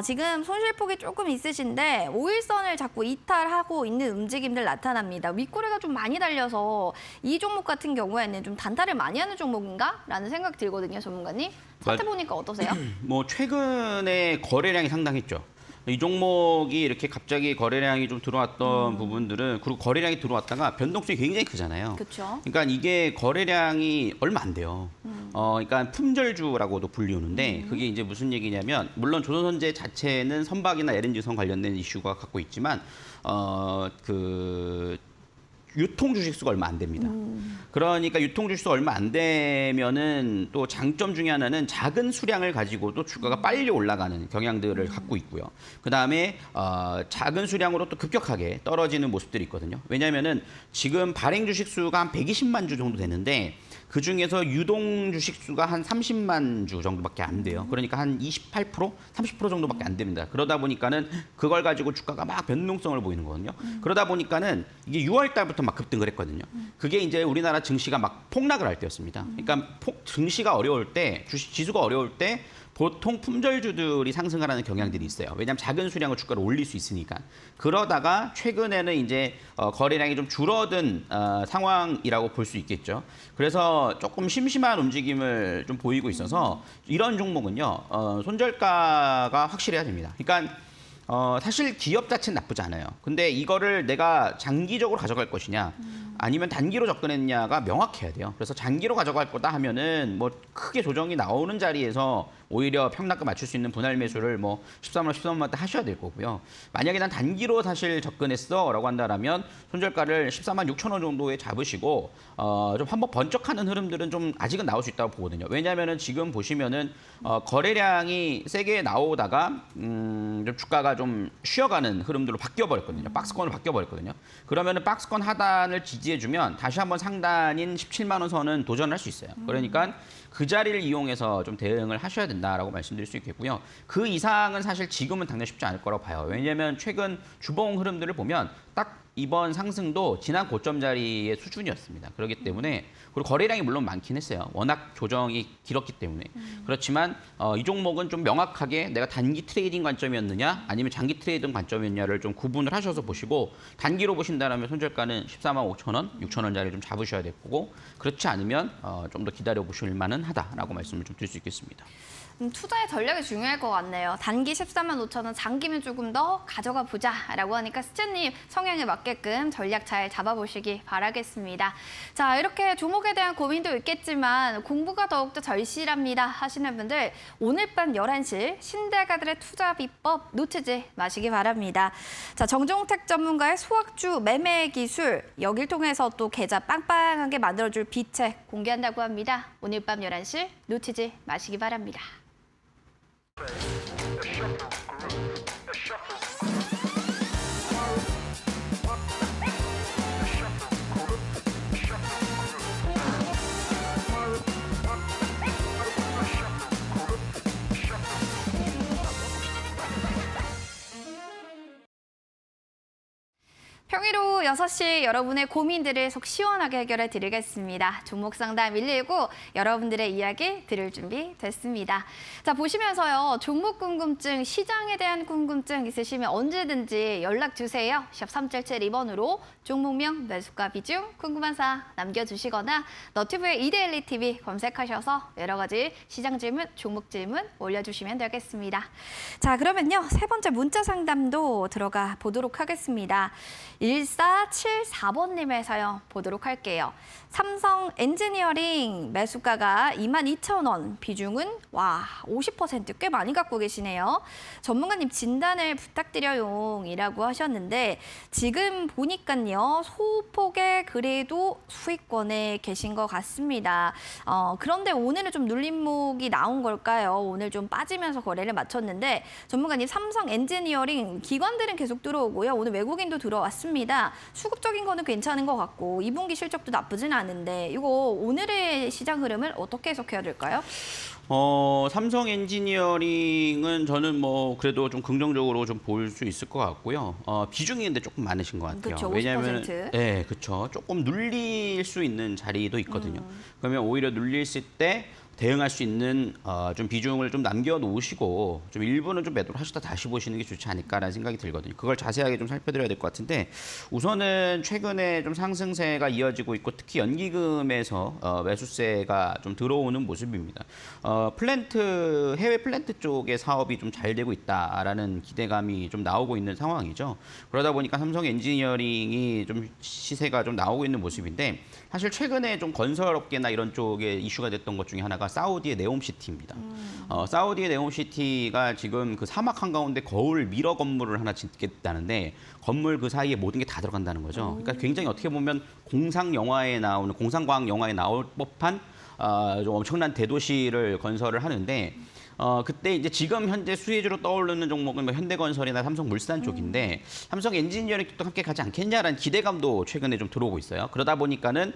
지금 손실폭이 조금 있으신데 5일선을 자꾸 이탈하고 있는 움직임들 나타납니다. 윗꼬리가 좀 많이 달려서 이 종목 같은 경우에는 좀 단타를 많이 하는 종목인가? 라는 생각 들거든요, 전문가님. 차트 보니까 어떠세요? 뭐 최근에 거래량이 상당했죠. 이 종목이 이렇게 갑자기 거래량이 좀 들어왔던 부분들은 그리고 거래량이 들어왔다가 변동성이 굉장히 크잖아요. 그렇죠. 그러니까 이게 거래량이 얼마 안 돼요. 그러니까 품절주라고도 불리우는데 그게 이제 무슨 얘기냐면 물론 조선선제 자체는 선박이나 LNG선 관련된 이슈가 갖고 있지만 그 유통 주식수가 얼마 안 됩니다. 그러니까 유통 주식수가 얼마 안 되면은 또 장점 중에 하나는 작은 수량을 가지고도 주가가 빨리 올라가는 경향들을 갖고 있고요. 그다음에 작은 수량으로 또 급격하게 떨어지는 모습들이 있거든요. 왜냐하면은 지금 발행 주식수가 한 120만 주 정도 되는데 그 중에서 유동 주식수가 한 30만 주 정도밖에 안 돼요. 그러니까 한 28%, 30% 정도밖에 안 됩니다. 그러다 보니까는 그걸 가지고 주가가 막 변동성을 보이는 거거든요. 그러다 보니까는 이게 6월 달부터 막 급등을 했거든요. 그게 이제 우리나라 증시가 막 폭락을 할 때였습니다. 그러니까 증시가 어려울 때, 주식 지수가 어려울 때 보통 품절주들이 상승을 하는 경향들이 있어요. 왜냐하면 작은 수량을 주가를 올릴 수 있으니까. 그러다가 최근에는 이제 거래량이 좀 줄어든 상황이라고 볼 수 있겠죠. 그래서 조금 심심한 움직임을 좀 보이고 있어서 이런 종목은요. 손절가가 확실해야 됩니다. 그러니까 사실 기업 자체는 나쁘지 않아요. 근데 이거를 내가 장기적으로 가져갈 것이냐 아니면 단기로 접근했냐가 명확해야 돼요. 그래서 장기로 가져갈 거다 하면은 뭐 크게 조정이 나오는 자리에서 오히려 평락가 맞출 수 있는 분할 매수를 뭐 13만 원, 13만 원대 하셔야 될 거고요. 만약에 난 단기로 사실 접근했어라고 한다라면 손절가를 14만 6천 원 정도에 잡으시고 좀 한번 번쩍하는 흐름들은 좀 아직은 나올 수 있다고 보거든요. 왜냐하면은 지금 보시면은 거래량이 세게 나오다가 좀 주가가 좀 쉬어가는 흐름들로 바뀌어 버렸거든요. 박스권을 바뀌어 버렸거든요. 그러면은 박스권 하단을 지지해주면 다시 한번 상단인 17만 원 선은 도전할 수 있어요. 그러니까 그 자리를 이용해서 좀 대응을 하셔야 된다라고 말씀드릴 수 있겠고요. 그 이상은 사실 지금은 당장 쉽지 않을 거라고 봐요. 왜냐하면 최근 주봉 흐름들을 보면 딱 이번 상승도 지난 고점 자리의 수준이었습니다. 그렇기 때문에 그리고 거래량이 물론 많긴 했어요. 워낙 조정이 길었기 때문에. 그렇지만 이 종목은 좀 명확하게 내가 단기 트레이딩 관점이었느냐 아니면 장기 트레이딩 관점이었냐를 좀 구분을 하셔서 보시고 단기로 보신다면 손절가는 14만 5천 원, 6천 원짜리 좀 잡으셔야 될 거고 그렇지 않으면 좀 더 기다려 보실 만은 하다라고 말씀을 좀 드릴 수 있겠습니다. 투자의 전략이 중요할 것 같네요. 단기 14만 5천 원, 장기면 조금 더 가져가 보자라고 하니까 스탠님 성향에 맞게끔 전략 잘 잡아보시기 바라겠습니다. 자, 이렇게 종목에 대한 고민도 있겠지만 공부가 더욱더 절실합니다 하시는 분들 오늘 밤 11시 신대가들의 투자 비법 놓치지 마시기 바랍니다. 자, 정종택 전문가의 소확주 매매 기술 여길 통해서 또 계좌 빵빵하게 만들어줄 비책 공개한다고 합니다. 오늘 밤 11시 놓치지 마시기 바랍니다. 평일 오후 6시 여러분의 고민들을 속 시원하게 해결해 드리겠습니다. 종목 상담 119 여러분들의 이야기 들을 준비 됐습니다. 자, 보시면서요. 종목 궁금증, 시장에 대한 궁금증 있으시면 언제든지 연락 주세요. 샵 3772번으로 종목명, 매수가 비중, 궁금한 사항 남겨주시거나 너튜브의 이데일리 TV 검색하셔서 여러 가지 시장 질문, 종목 질문 올려주시면 되겠습니다. 자, 그러면요. 세 번째 문자 상담도 들어가 보도록 하겠습니다. 1474번님의 사연 보도록 할게요. 삼성 엔지니어링 매수가가 22,000원, 비중은 와 50% 꽤 많이 갖고 계시네요. 전문가님 진단을 부탁드려요이라고 하셨는데 지금 보니까요 소폭의 그래도 수익권에 계신 것 같습니다. 그런데 오늘은 좀 눌림목이 나온 걸까요? 오늘 좀 빠지면서 거래를 마쳤는데 전문가님 삼성 엔지니어링 기관들은 계속 들어오고요. 오늘 외국인도 들어왔습니다. 수급적인 거는 괜찮은 것 같고 2분기 실적도 나쁘진 않은데 이거 오늘의 시장 흐름을 어떻게 해석해야 될까요? 삼성 엔지니어링은 저는 뭐 그래도 좀 긍정적으로 좀 볼 수 있을 것 같고요. 비중이 근데 조금 많으신 것 같아요. 그쵸, 50%. 왜냐하면 네, 그렇죠. 조금 눌릴 수 있는 자리도 있거든요. 그러면 오히려 눌렸을 때 대응할 수 있는 좀 비중을 좀 남겨놓으시고 좀 일부는 좀 매도를 하시다 다시 보시는 게 좋지 않을까라는 생각이 들거든요. 그걸 자세하게 좀 살펴드려야 될 것 같은데 우선은 최근에 좀 상승세가 이어지고 있고 특히 연기금에서 매수세가 좀 들어오는 모습입니다. 해외 플랜트 쪽의 사업이 좀 잘 되고 있다라는 기대감이 좀 나오고 있는 상황이죠. 그러다 보니까 삼성 엔지니어링이 좀 시세가 좀 나오고 있는 모습인데 사실 최근에 좀 건설업계나 이런 쪽에 이슈가 됐던 것 중에 하나가 하나가 사우디의 네옴시티입니다. 사우디의 네옴시티가 지금 그 사막 한가운데 거울 미러 건물을 하나 짓겠다는데 건물 그 사이에 모든 게 다 들어간다는 거죠. 그러니까 굉장히 어떻게 보면 공상과학 영화에 나올 법한 좀 엄청난 대도시를 건설을 하는데 그때 이제 지금 현재 수혜주로 떠오르는 종목은 뭐 현대건설이나 삼성물산 쪽인데 삼성 엔지니어링 쪽도 함께 가지 않겠냐라는 기대감도 최근에 좀 들어오고 있어요. 그러다 보니까는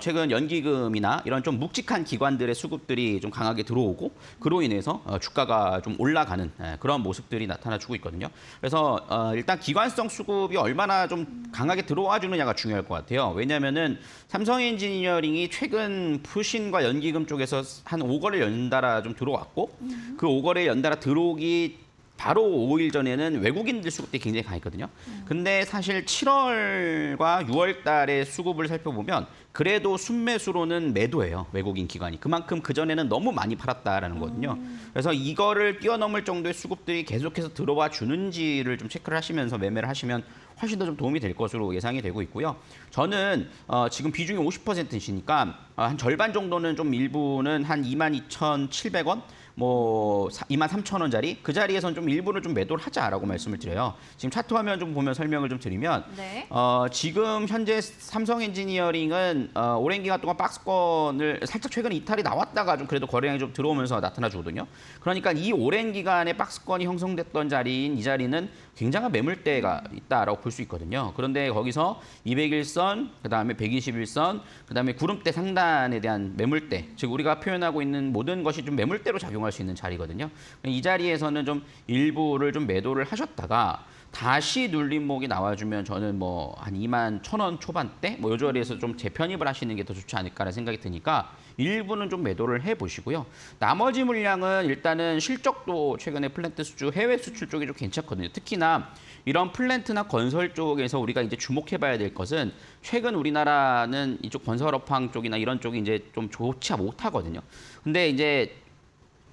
최근 연기금이나 이런 좀 묵직한 기관들의 수급들이 좀 강하게 들어오고 그로 인해서 주가가 좀 올라가는 그런 모습들이 나타나주고 있거든요. 그래서 일단 기관성 수급이 얼마나 좀 강하게 들어와 주느냐가 중요할 것 같아요. 왜냐하면은 삼성 엔지니어링이 최근 푸신과 연기금 쪽에서 한 5거래를 연달아 좀 들어왔고 그 5거래 연달아 들어오기 바로 5일 전에는 외국인들 수급이 굉장히 강했거든요. 근데 사실 7월과 6월 달의 수급을 살펴보면 그래도 순매수로는 매도예요. 외국인 기관이. 그만큼 그전에는 너무 많이 팔았다라는 거거든요. 그래서 이거를 뛰어넘을 정도의 수급들이 계속해서 들어와 주는지를 좀 체크를 하시면서 매매를 하시면 훨씬 더 좀 도움이 될 것으로 예상이 되고 있고요. 저는 지금 비중이 50%이시니까 한 절반 정도는 좀 일부는 한 22,700원 뭐 23,000원짜리 그 자리에선 좀 일부를 좀 매도를 하자라고 말씀을 드려요. 지금 차트 화면 좀 보면 설명을 좀 드리면 네. 지금 현재 삼성 엔지니어링은 오랜 기간 동안 박스권을 살짝 최근에 이탈이 나왔다가 좀 그래도 거래량이 좀 들어오면서 나타나주거든요. 그러니까 이 오랜 기간에 박스권이 형성됐던 자리인 이 자리는 굉장한 매물대가 있다라고 볼 수 있거든요. 그런데 거기서 201선, 그다음에 121선, 그다음에 구름대 상단에 대한 매물대, 즉 우리가 표현하고 있는 모든 것이 좀 매물대로 작용할 수 있는 자리거든요. 이 자리에서는 좀 일부를 좀 매도를 하셨다가 다시 눌림목이 나와주면 저는 뭐 한 21,000원 초반대 뭐 요 자리에서 좀 재편입을 하시는 게 더 좋지 않을까라는 생각이 드니까 일부는 좀 매도를 해보시고요. 나머지 물량은 일단은 실적도 최근에 플랜트 수주, 해외 수출 쪽이 좀 괜찮거든요. 특히나 이런 플랜트나 건설 쪽에서 우리가 이제 주목해봐야 될 것은 최근 우리나라는 이쪽 건설업황 쪽이나 이런 쪽이 이제 좀 좋지 못하거든요. 근데 이제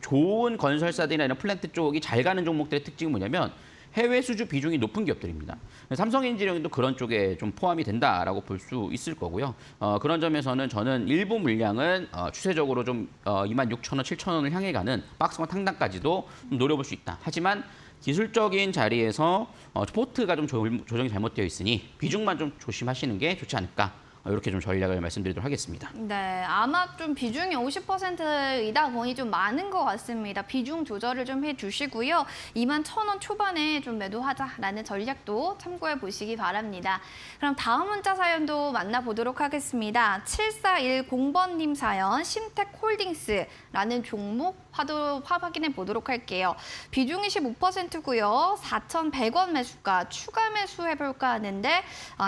좋은 건설사들이나 이런 플랜트 쪽이 잘 가는 종목들의 특징은 뭐냐면 해외 수주 비중이 높은 기업들입니다. 삼성 엔지니어링도 그런 쪽에 좀 포함이 된다라고 볼 수 있을 거고요. 그런 점에서는 저는 일부 물량은 추세적으로 좀 26,000원, 7,000원을 향해 가는 박스권 상단까지도 좀 노려볼 수 있다. 하지만 기술적인 자리에서 스포트가 좀 조정이 잘못되어 있으니 비중만 좀 조심하시는 게 좋지 않을까. 이렇게 좀 전략을 말씀드리도록 하겠습니다. 네, 아마 좀 비중이 50%이다 보니 좀 많은 것 같습니다. 비중 조절을 좀 해주시고요. 21,000원 초반에 좀 매도하자라는 전략도 참고해 보시기 바랍니다. 그럼 다음 문자 사연도 만나보도록 하겠습니다. 7410번님 사연, 심텍홀딩스라는 종목 확인해 보도록 할게요. 비중이 15%고요. 4,100원 매수가 추가 매수해볼까 하는데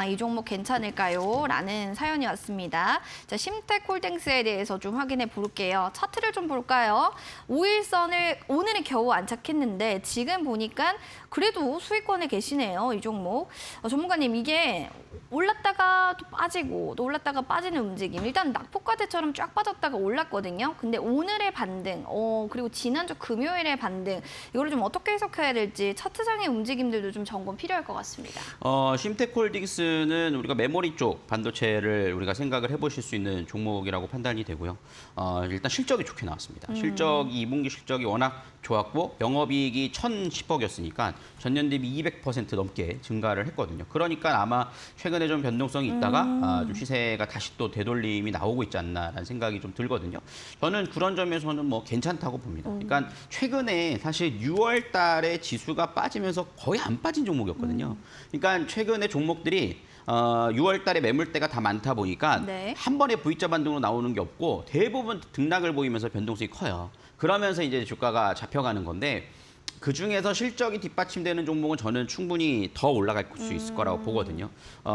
이 종목 괜찮을까요? 라는 사연이 왔습니다. 자, 심텍홀딩스에 대해서 좀 확인해 볼게요. 차트를 좀 볼까요? 5일선을 오늘은 겨우 안착했는데 지금 보니까 그래도 수익권에 계시네요. 이 종목. 전문가님, 이게 올랐다가 또 빠지고 또 올랐다가 빠지는 움직임. 일단 낙폭과대처럼 쫙 빠졌다가 올랐거든요. 근데 오늘의 반등, 그리고 지난주 금요일의 반등, 이거를 좀 어떻게 해석해야 될지 차트상의 움직임들도 좀 점검 필요할 것 같습니다. 심텍홀딩스는 우리가 메모리 쪽 반도체를 우리가 생각을 해보실 수 있는 종목이라고 판단이 되고요. 일단 실적이 좋게 나왔습니다. 실적이 2분기 실적이 워낙 좋았고 영업이익이 1,010억이었으니까 전년 대비 200% 넘게 증가를 했거든요. 그러니까 아마 최근에 좀 변동성이 있다가 좀 시세가 다시 또 되돌림이 나오고 있지 않나라는 생각이 좀 들거든요. 저는 그런 점에서는 뭐 괜찮다고 봅니다. 그러니까 최근에 사실 6월 달에 지수가 빠지면서 거의 안 빠진 종목이었거든요. 그러니까 최근에 종목들이 6월 달에 매물대가 다 많다 보니까 네. 한 번에 V자 반등으로 나오는 게 없고 대부분 등락을 보이면서 변동성이 커요. 그러면서 이제 주가가 잡혀가는 건데 그중에서 실적이 뒷받침되는 종목은 저는 충분히 더 올라갈 수 있을 거라고 보거든요.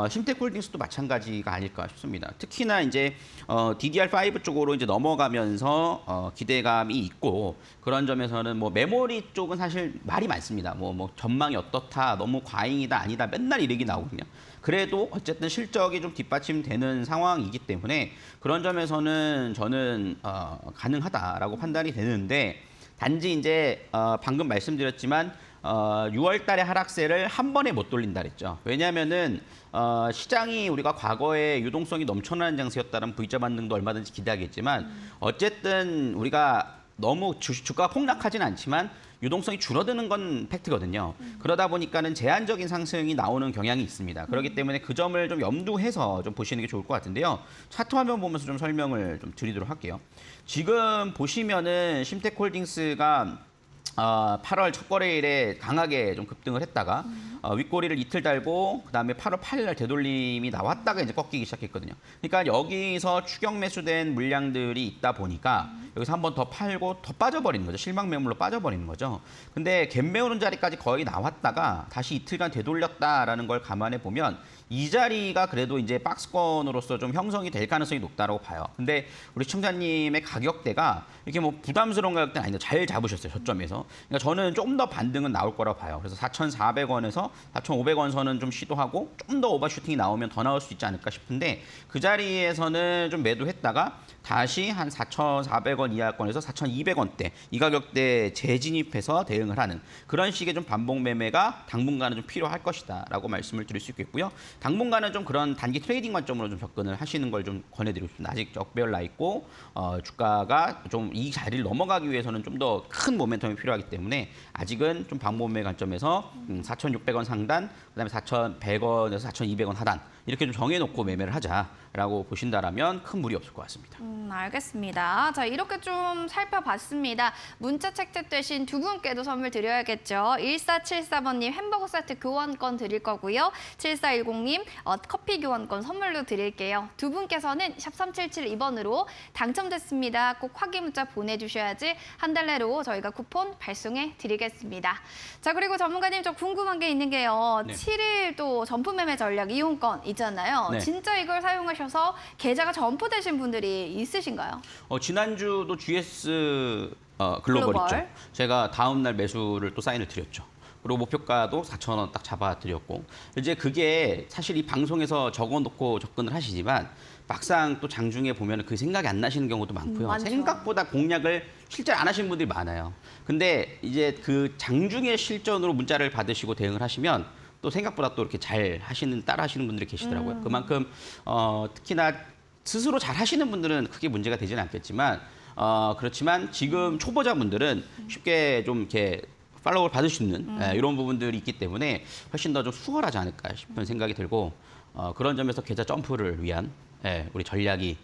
심텍홀딩스도 마찬가지가 아닐까 싶습니다. 특히나 이제 DDR5 쪽으로 이제 넘어가면서 기대감이 있고 그런 점에서는 뭐 메모리 쪽은 사실 말이 많습니다. 뭐 전망이 어떻다, 너무 과잉이다, 아니다, 맨날 이런 게 나오거든요. 그래도 어쨌든 실적이 좀 뒷받침되는 상황이기 때문에 그런 점에서는 저는 가능하다라고 판단이 되는데 단지 이제 방금 말씀드렸지만 6월 달에 하락세를 한 번에 못 돌린다 그랬죠. 왜냐하면은 시장이 우리가 과거에 유동성이 넘쳐나는 장세였다는 V자 반등도 얼마든지 기대하겠지만 어쨌든 우리가 너무 주가가 폭락하진 않지만 유동성이 줄어드는 건 팩트거든요. 그러다 보니까는 제한적인 상승이 나오는 경향이 있습니다. 그렇기 때문에 그 점을 좀 염두해서 좀 보시는 게 좋을 것 같은데요. 차트 화면 보면서 좀 설명을 좀 드리도록 할게요. 지금 보시면은 심텍홀딩스가 8월 첫 거래일에 강하게 좀 급등을 했다가 윗꼬리를 이틀 달고 그다음에 8월 8일 날 되돌림이 나왔다가 이제 꺾이기 시작했거든요. 그러니까 여기서 추격 매수된 물량들이 있다 보니까 여기서 한 번 더 팔고 더 빠져버리는 거죠. 실망 매물로 빠져버리는 거죠. 근데 갭 메우는 자리까지 거의 나왔다가 다시 이틀간 되돌렸다라는 걸 감안해 보면 이 자리가 그래도 이제 박스권으로서 좀 형성이 될 가능성이 높다라고 봐요. 근데 우리 시청자님의 가격대가 이렇게 뭐 부담스러운 가격대는 아닌데 잘 잡으셨어요. 저점에서. 그러니까 저는 조금 더 반등은 나올 거라고 봐요. 그래서 4,400원에서 4,500원 선은 좀 시도하고 좀 더 오버슈팅이 나오면 더 나올 수 있지 않을까 싶은데 그 자리에서는 좀 매도했다가 다시 한 4,400원 이하권에서 4,200원대 이 가격대에 재진입해서 대응을 하는 그런 식의 좀 반복 매매가 당분간은 좀 필요할 것이다라고 말씀을 드릴 수 있겠고요. 당분간은 좀 그런 단기 트레이딩 관점으로 좀 접근을 하시는 걸 좀 권해드리고 싶습니다. 아직 적별 나 있고 주가가 좀 이 자리를 넘어가기 위해서는 좀 더 큰 모멘텀이 필요하기 때문에 아직은 좀 반복 매매 관점에서 4,600원 상단, 그다음에 4,100원에서 4,200원 하단 이렇게 좀 정해놓고 매매를 하자라고 보신다라면 큰 무리 없을 것 같습니다. 알겠습니다. 자, 이렇게 좀 살펴봤습니다. 문자 책자 되신 두 분께도 선물 드려야겠죠. 1474번님 햄버거 세트 교환권 드릴 거고요. 7410님 커피 교환권 선물로 드릴게요. 두 분께서는 샵 3772번으로 당첨됐습니다. 꼭 확인 문자 보내주셔야지 한 달 내로 저희가 쿠폰 발송해 드리겠습니다. 자, 그리고 전문가님 저 궁금한 게 있는 게요. 네. 7일 또 점프 매매 전략 이용권 있잖아요. 네. 진짜 이걸 사용하셔서 계좌가 점프되신 분들이 있으신가요? 지난주도 GS 글로벌 글로벌. 있죠. 제가 다음 날 매수를 또 사인을 드렸죠. 그리고 목표가도 4,000원 딱 잡아드렸고 이제 그게 사실 이 방송에서 적어놓고 접근을 하시지만 막상 또 장중에 보면 그 생각이 안 나시는 경우도 많고요. 많죠. 생각보다 공략을 실제로 안 하시는 분들이 많아요. 근데 이제 그 장중의 실전으로 문자를 받으시고 대응을 하시면 또 생각보다 또 이렇게 잘 하시는 따라 하시는 분들이 계시더라고요. 그만큼 특히나 스스로 잘 하시는 분들은 크게 문제가 되지는 않겠지만 그렇지만 지금 초보자분들은 쉽게 좀 이렇게 팔로우를 받을 수 있는 이런 부분들이 있기 때문에 훨씬 더 좀 수월하지 않을까 싶은 생각이 들고 그런 점에서 계좌 점프를 위한 우리 전략이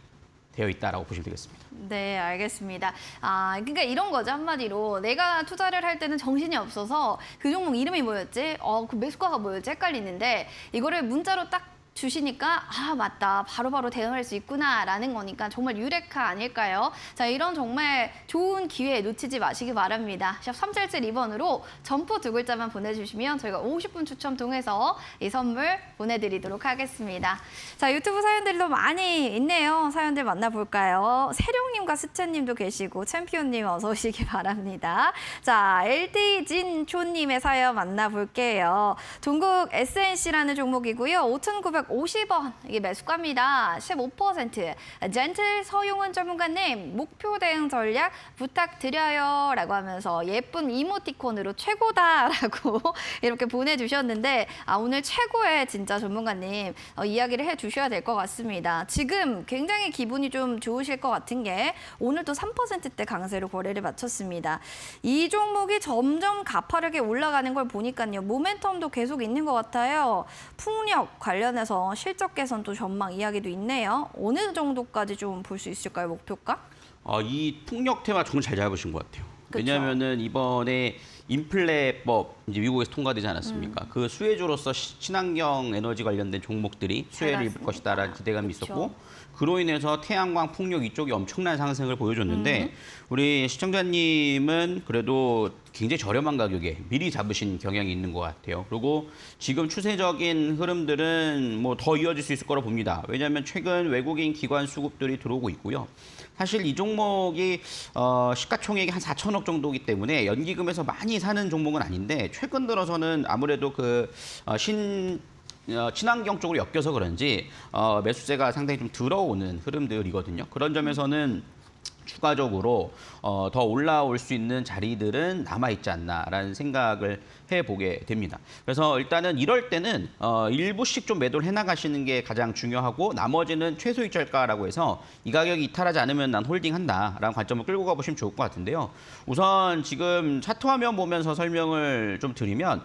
되어 있다라고 보시면 되겠습니다. 네, 알겠습니다. 그러니까 이런 거죠, 한마디로. 내가 투자를 할 때는 정신이 없어서 그 종목 이름이 뭐였지? 그 매수가가 뭐였지? 헷갈리는데 이거를 문자로 딱 주시니까 맞다. 바로바로 대응할 수 있구나라는 거니까 정말 유레카 아닐까요? 자, 이런 정말 좋은 기회 놓치지 마시기 바랍니다. 샵 3772번으로 점포 두 글자만 보내주시면 저희가 50분 추첨 통해서 이 선물 보내드리도록 하겠습니다. 자, 유튜브 사연들도 많이 있네요. 사연들 만나볼까요? 세룡님과 스채님도 계시고 챔피언님 어서 오시기 바랍니다. 자, LD진초님의 사연 만나볼게요. 동국 SNC라는 종목이고요. 5,950원 이게 매수가입니다. 15%. 젠틀 서용원 전문가님 목표 대응 전략 부탁드려요 라고 하면서 예쁜 이모티콘으로 최고다라고 이렇게 보내주셨는데 오늘 최고의 진짜 전문가님 이야기를 해주셔야 될 것 같습니다. 지금 굉장히 기분이 좀 좋으실 것 같은 게 오늘 또 3%대 강세로 거래를 마쳤습니다. 이 종목이 점점 가파르게 올라가는 걸 보니까요. 모멘텀도 계속 있는 것 같아요. 풍력 관련해서 실적 개선도 전망 이야기도 있네요. 어느 정도까지 좀 볼 수 있을까요, 목표가? 이 풍력 테마 정말 잘 잡으신 것 같아요. 그쵸. 왜냐하면은 이번에 인플레법 이제 미국에서 통과되지 않았습니까? 그 수혜주로서 친환경 에너지 관련된 종목들이 수혜를 입을 것이다라는 기대감이 그쵸. 있었고 그로 인해서 태양광, 풍력 이쪽이 엄청난 상승을 보여줬는데 우리 시청자님은 그래도 굉장히 저렴한 가격에 미리 잡으신 경향이 있는 것 같아요. 그리고 지금 추세적인 흐름들은 뭐 더 이어질 수 있을 거라 봅니다. 왜냐하면 최근 외국인 기관 수급들이 들어오고 있고요. 사실 이 종목이 시가총액이 한 4천억 정도이기 때문에 연기금에서 많이 사는 종목은 아닌데 최근 들어서는 아무래도 친환경 쪽으로 엮여서 그런지 매수세가 상당히 좀 들어오는 흐름들이거든요. 그런 점에서는 추가적으로 더 올라올 수 있는 자리들은 남아있지 않나라는 생각을 해보게 됩니다. 그래서 일단은 이럴 때는 일부씩 좀 매도를 해나가시는 게 가장 중요하고 나머지는 최소익절가라고 해서 이 가격이 이탈하지 않으면 난 홀딩한다라는 관점을 끌고 가보시면 좋을 것 같은데요. 우선 지금 차트 화면 보면서 설명을 좀 드리면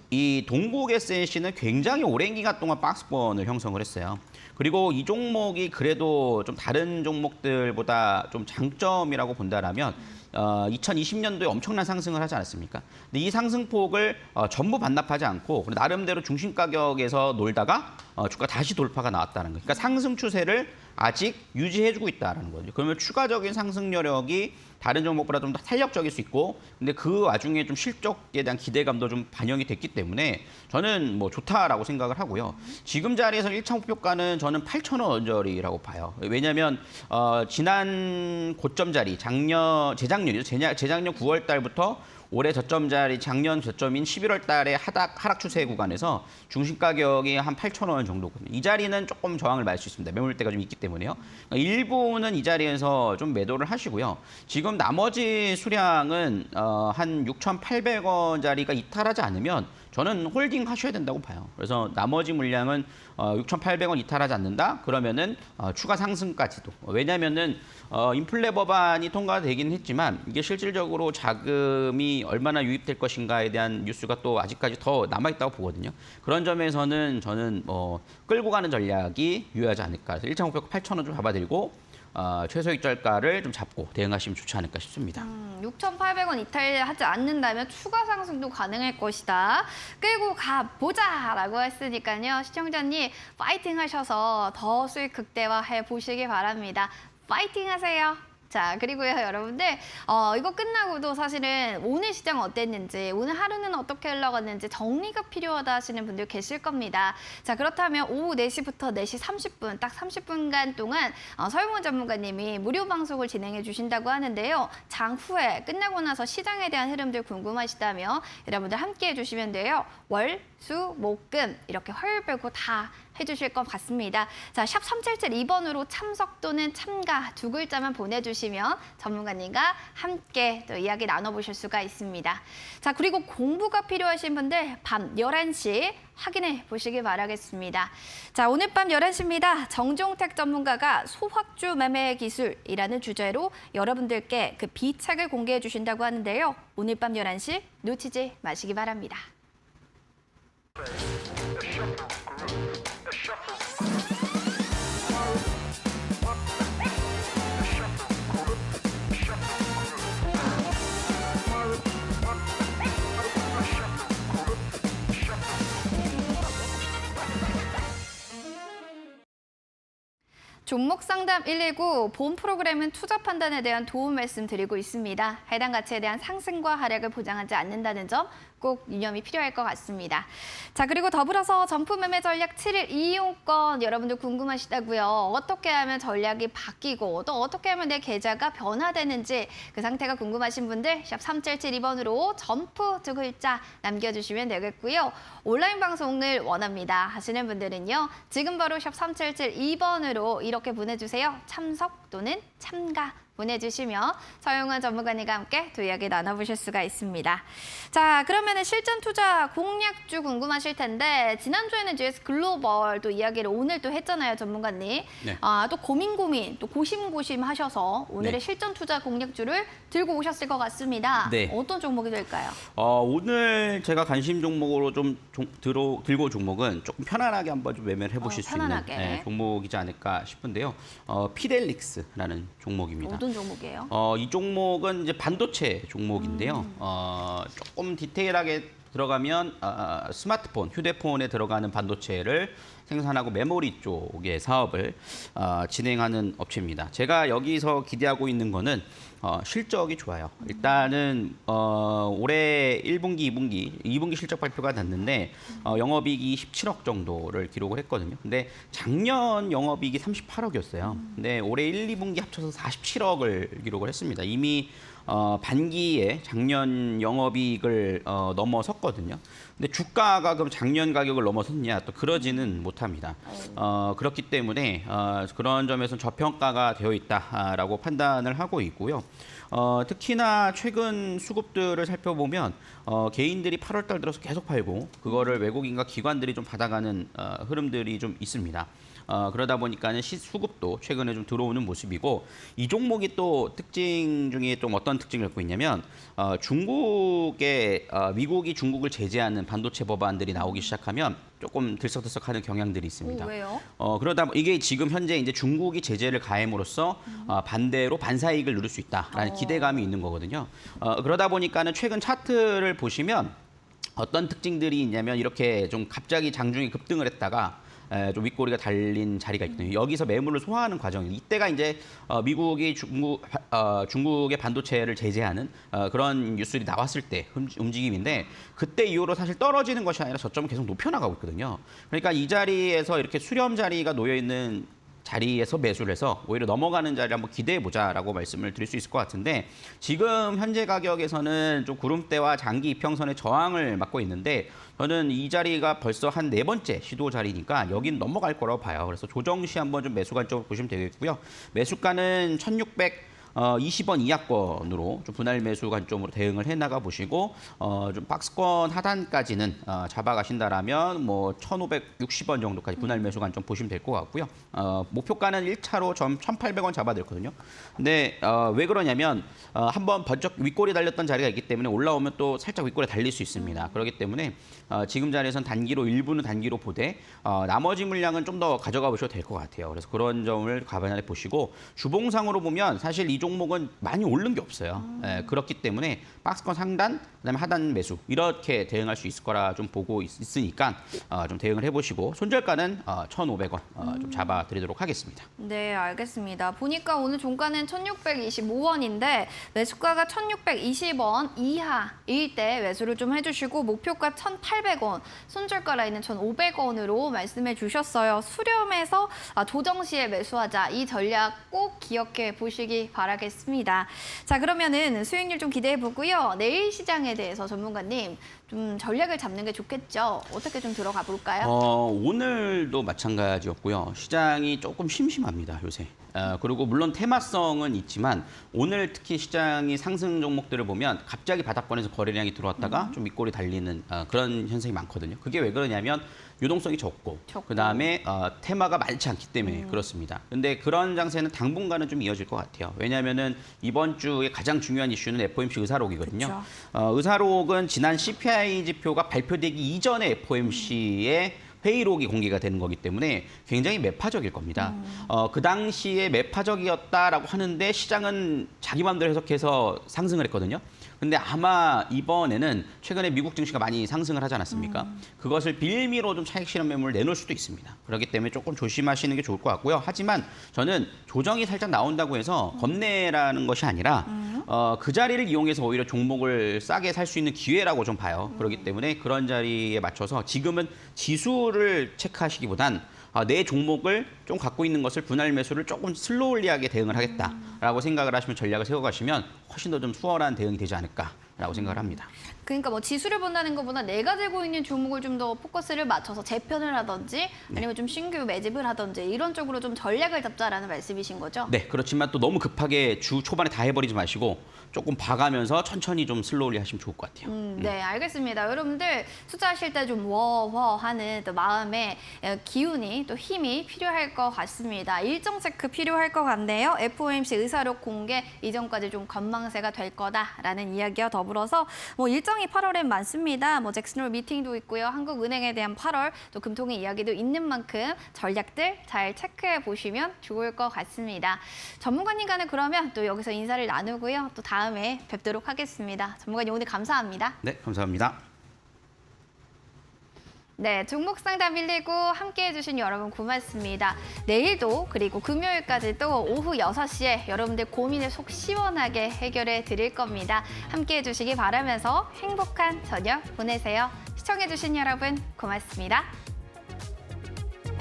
이 동국 SNC는 굉장히 오랜 기간 동안 박스권을 형성을 했어요. 그리고 이 종목이 그래도 좀 다른 종목들보다 좀 장점이라고 본다라면 2020년도에 엄청난 상승을 하지 않았습니까? 근데 이 상승폭을 전부 반납하지 않고 나름대로 중심 가격에서 놀다가 주가 다시 돌파가 나왔다는 거예요. 그러니까 상승 추세를 아직 유지해주고 있다는 거죠. 그러면 추가적인 상승 여력이 다른 종목보다 좀 더 탄력적일 수 있고, 근데 그 와중에 좀 실적에 대한 기대감도 좀 반영이 됐기 때문에 저는 뭐 좋다라고 생각을 하고요. 지금 자리에서 1차 목표가는 저는 8,000원짜리라고 봐요. 왜냐하면 지난 고점 자리, 재작년 9월 달부터 올해 저점 자리, 작년 저점인 11월 달에 하락 추세 구간에서 중심 가격이 한 8,000원 정도거든요. 이 자리는 조금 저항을 맞을 수 있습니다. 매물대가 좀 있기 때문에요. 일부는 이 자리에서 좀 매도를 하시고요. 지금 나머지 수량은 한 6,800원짜리가 이탈하지 않으면 저는 홀딩 하셔야 된다고 봐요. 그래서 나머지 물량은 6,800원 이탈하지 않는다? 그러면은 추가 상승까지도. 왜냐면은 인플레 법안이 통과되긴 했지만 이게 실질적으로 자금이 얼마나 유입될 것인가에 대한 뉴스가 또 아직까지 더 남아있다고 보거든요. 그런 점에서는 저는 끌고 가는 전략이 유효하지 않을까. 1차 목표 8,000원 좀 잡아드리고 최소익절가를 좀 잡고 대응하시면 좋지 않을까 싶습니다. 6,800원 이탈하지 않는다면 추가 상승도 가능할 것이다. 끌고 가보자라고 했으니까요. 시청자님 파이팅 하셔서 더 수익 극대화해 보시기 바랍니다. 파이팅 하세요. 자, 그리고요, 여러분들, 이거 끝나고도 사실은 오늘 시장 어땠는지, 오늘 하루는 어떻게 흘러갔는지 정리가 필요하다 하시는 분들 계실 겁니다. 자, 그렇다면 오후 4시부터 4시 30분, 딱 30분간 동안 서영원 전문가님이 무료 방송을 진행해 주신다고 하는데요. 장 후에 끝나고 나서 시장에 대한 흐름들 궁금하시다면 여러분들 함께 해주시면 돼요. 월, 수, 목, 금 이렇게 화요일 빼고 다 해주실 것 같습니다. 자, 샵 3772번으로 참석 또는 참가 두 글자만 보내주시면 전문가님과 함께 또 이야기 나눠보실 수가 있습니다. 자, 그리고 공부가 필요하신 분들 밤 11시 확인해 보시기 바라겠습니다. 자, 오늘 밤 11시입니다. 정종택 전문가가 소확주 매매 기술이라는 주제로 여러분들께 그 비책을 공개해 주신다고 하는데요. 오늘 밤 11시 놓치지 마시기 바랍니다. 종목 상담 119 본 프로그램은 투자 판단에 대한 도움 말씀 드리고 있습니다. 해당 가치에 대한 상승과 하락을 보장하지 않는다는 점 꼭 유념이 필요할 것 같습니다. 자, 그리고 더불어서 점프 매매 전략 7일 이용권 여러분들 궁금하시다고요. 어떻게 하면 전략이 바뀌고 또 어떻게 하면 내 계좌가 변화되는지 그 상태가 궁금하신 분들 샵 3772번으로 점프 두 글자 남겨주시면 되겠고요. 온라인 방송을 원합니다 하시는 분들은요. 지금 바로 샵 3772번으로 이렇게 보내주세요. 참석 또는 참가 보내주시면 서영원 전문가님과 함께 또 이야기 나눠보실 수가 있습니다. 자, 그러면 실전 투자 공략주 궁금하실 텐데 지난주에는 GS 글로벌 또 이야기를 오늘 또 했잖아요, 전문가님. 네. 또 고민 또 고심 하셔서 오늘의 네. 실전 투자 공략주를 들고 오셨을 것 같습니다. 네. 어떤 종목이 될까요? 오늘 제가 관심 종목으로 좀 들고 종목은 조금 편안하게 한번 좀 매매를 해보실 수 있는 종목이지 않을까 싶은데요. 피델릭스라는 종목입니다. 어떤 종목이에요? 이 종목은 이제 반도체 종목인데요. 조금 디테일하게 들어가면 스마트폰, 휴대폰에 들어가는 반도체를 생산하고 메모리 쪽의 사업을 진행하는 업체입니다. 제가 여기서 기대하고 있는 거는 실적이 좋아요. 일단은 올해 1분기, 2분기 실적 발표가 났는데 영업이익이 17억 정도를 기록을 했거든요. 근데 작년 영업이익이 38억이었어요. 근데 올해 1, 2분기 합쳐서 47억을 기록을 했습니다. 이미 반기에 작년 영업이익을 넘어섰거든요. 근데 주가가 그럼 작년 가격을 넘어섰냐? 또 그러지는 못합니다. 그렇기 때문에 그런 점에서 저평가가 되어 있다라고 판단을 하고 있고요. 특히나 최근 수급들을 살펴보면 개인들이 8월 달 들어서 계속 팔고 그거를 외국인과 기관들이 좀 받아가는 흐름들이 좀 있습니다. 그러다 보니까는 수급도 최근에 좀 들어오는 모습이고 이 종목이 또 특징 중에 좀 어떤 특징을 갖고 있냐면 미국이 중국을 제재하는 반도체 법안들이 나오기 시작하면 조금 들썩들썩하는 경향들이 있습니다. 오, 왜요? 그러다 이게 지금 현재 이제 중국이 제재를 가함으로써 반대로 반사이익을 누릴 수 있다라는 기대감이 있는 거거든요. 그러다 보니까는 최근 차트를 보시면 어떤 특징들이 있냐면 이렇게 좀 갑자기 장중에 급등을 했다가 좀 윗꼬리가 달린 자리가 있거든요. 여기서 매물을 소화하는 과정이 이때가 이제 미국이 중국의 반도체를 제재하는 그런 뉴스들이 나왔을 때 움직임인데 그때 이후로 사실 떨어지는 것이 아니라 저점은 계속 높여나가고 있거든요. 그러니까 이 자리에서 이렇게 수렴 자리가 놓여 있는 자리에서 매수를 해서 오히려 넘어가는 자리를 한번 기대해보자라고 말씀을 드릴 수 있을 것 같은데 지금 현재 가격에서는 좀 구름대와 장기 이평선의 저항을 맞고 있는데 저는 이 자리가 벌써 한 4번째 시도 자리니까 여긴 넘어갈 거라고 봐요. 그래서 조정 시 한번 좀 매수 관점으로 보시면 되겠고요. 매수가는 1620원 이하권으로 좀 분할 매수 관점으로 대응을 해나가 보시고 좀 박스권 하단까지는 잡아가신다라면 뭐 1,560원 정도까지 분할 매수 관점 보시면 될 것 같고요. 목표가는 1차로 1,800원 잡아드렸거든요. 근데 왜 그러냐면 한번 번쩍 윗골이 달렸던 자리가 있기 때문에 올라오면 또 살짝 윗골에 달릴 수 있습니다. 그렇기 때문에 지금 자리에선 일부는 단기로 보되 나머지 물량은 좀 더 가져가 보셔도 될 것 같아요. 그래서 그런 점을 감안해 보시고 주봉상으로 보면 사실 이 종목은 많이 오른 게 없어요. 그렇기 때문에 박스권 상단, 그다음에 하단 매수 이렇게 대응할 수 있을 거라 좀 보고 있으니까 좀 대응을 해보시고 손절가는 1,500원 좀 잡아드리도록 하겠습니다. 네, 알겠습니다. 보니까 오늘 종가는 1,625원인데 매수가가 1,620원 이하일 때 매수를 좀 해주시고 목표가 1,800원, 손절가 라인은 1,500원으로 말씀해 주셨어요. 수렴해서 조정 시에 매수하자. 이 전략 꼭 기억해 보시기 바라겠습니다. 자, 그러면은 수익률 좀 기대해 보고요. 내일 시장에 대해서 전문가님 좀 전략을 잡는 게 좋겠죠. 어떻게 좀 들어가 볼까요? 오늘도 마찬가지였고요. 시장이 조금 심심합니다, 요새. 그리고 물론 테마성은 있지만 오늘 특히 시장이 상승 종목들을 보면 갑자기 바닥권에서 거래량이 들어왔다가 좀 윗골이 달리는 그런 현상이 많거든요. 그게 왜 그러냐면 유동성이 적고 그다음에 테마가 많지 않기 때문에 그렇습니다. 근데 그런 장세는 당분간은 좀 이어질 것 같아요. 왜냐하면은 이번 주에 가장 중요한 이슈는 FOMC 의사록이거든요. 의사록은 지난 CPI 지표가 발표되기 이전에 FOMC의 회의록이 공개가 되는 거기 때문에 굉장히 매파적일 겁니다. 그 당시에 매파적이었다라고 하는데 시장은 자기 마음대로 해석해서 상승을 했거든요. 근데 아마 이번에는 최근에 미국 증시가 많이 상승을 하지 않았습니까? 그것을 빌미로 좀 차익 실현 매물을 내놓을 수도 있습니다. 그렇기 때문에 조금 조심하시는 게 좋을 것 같고요. 하지만 저는 조정이 살짝 나온다고 해서 겁내라는 것이 아니라 그 자리를 이용해서 오히려 종목을 싸게 살 수 있는 기회라고 좀 봐요. 그렇기 때문에 그런 자리에 맞춰서 지금은 지수를 체크하시기보단 내 종목을 좀 갖고 있는 것을 분할 매수를 조금 슬로울리하게 대응을 하겠다라고 생각을 하시면 전략을 세워가시면 훨씬 더 좀 수월한 대응이 되지 않을까라고 생각을 합니다. 그러니까 뭐 지수를 본다는 것보다 내가 들고 있는 종목을 좀 더 포커스를 맞춰서 재편을 하든지 아니면 좀 신규 매집을 하든지 이런 쪽으로 좀 전략을 잡자라는 말씀이신 거죠? 네, 그렇지만 또 너무 급하게 주 초반에 다 해버리지 마시고 조금 봐가면서 천천히 좀 슬로울리 하시면 좋을 것 같아요. 네, 알겠습니다. 여러분들 투자하실 때 좀 워워하는 또 마음의 기운이 또 힘이 필요할 것 같습니다. 일정 체크 필요할 것 같네요. FOMC 의사록 공개 이전까지 좀 관망세가 될 거다라는 이야기와 더불어서 뭐 일정이 8월엔 많습니다. 뭐 잭슨홀 미팅도 있고요. 한국은행에 대한 8월 또 금통의 이야기도 있는 만큼 전략들 잘 체크해 보시면 좋을 것 같습니다. 전문가님과는 그러면 또 여기서 인사를 나누고요. 또 다음에 뵙도록 하겠습니다. 전문가님 오늘 감사합니다. 네, 감사합니다. 네, 종목 상담 119 함께해 주신 여러분 고맙습니다. 내일도 그리고 금요일까지도 오후 6시에 여러분들 고민을 속 시원하게 해결해 드릴 겁니다. 함께해 주시기 바라면서 행복한 저녁 보내세요. 시청해 주신 여러분 고맙습니다.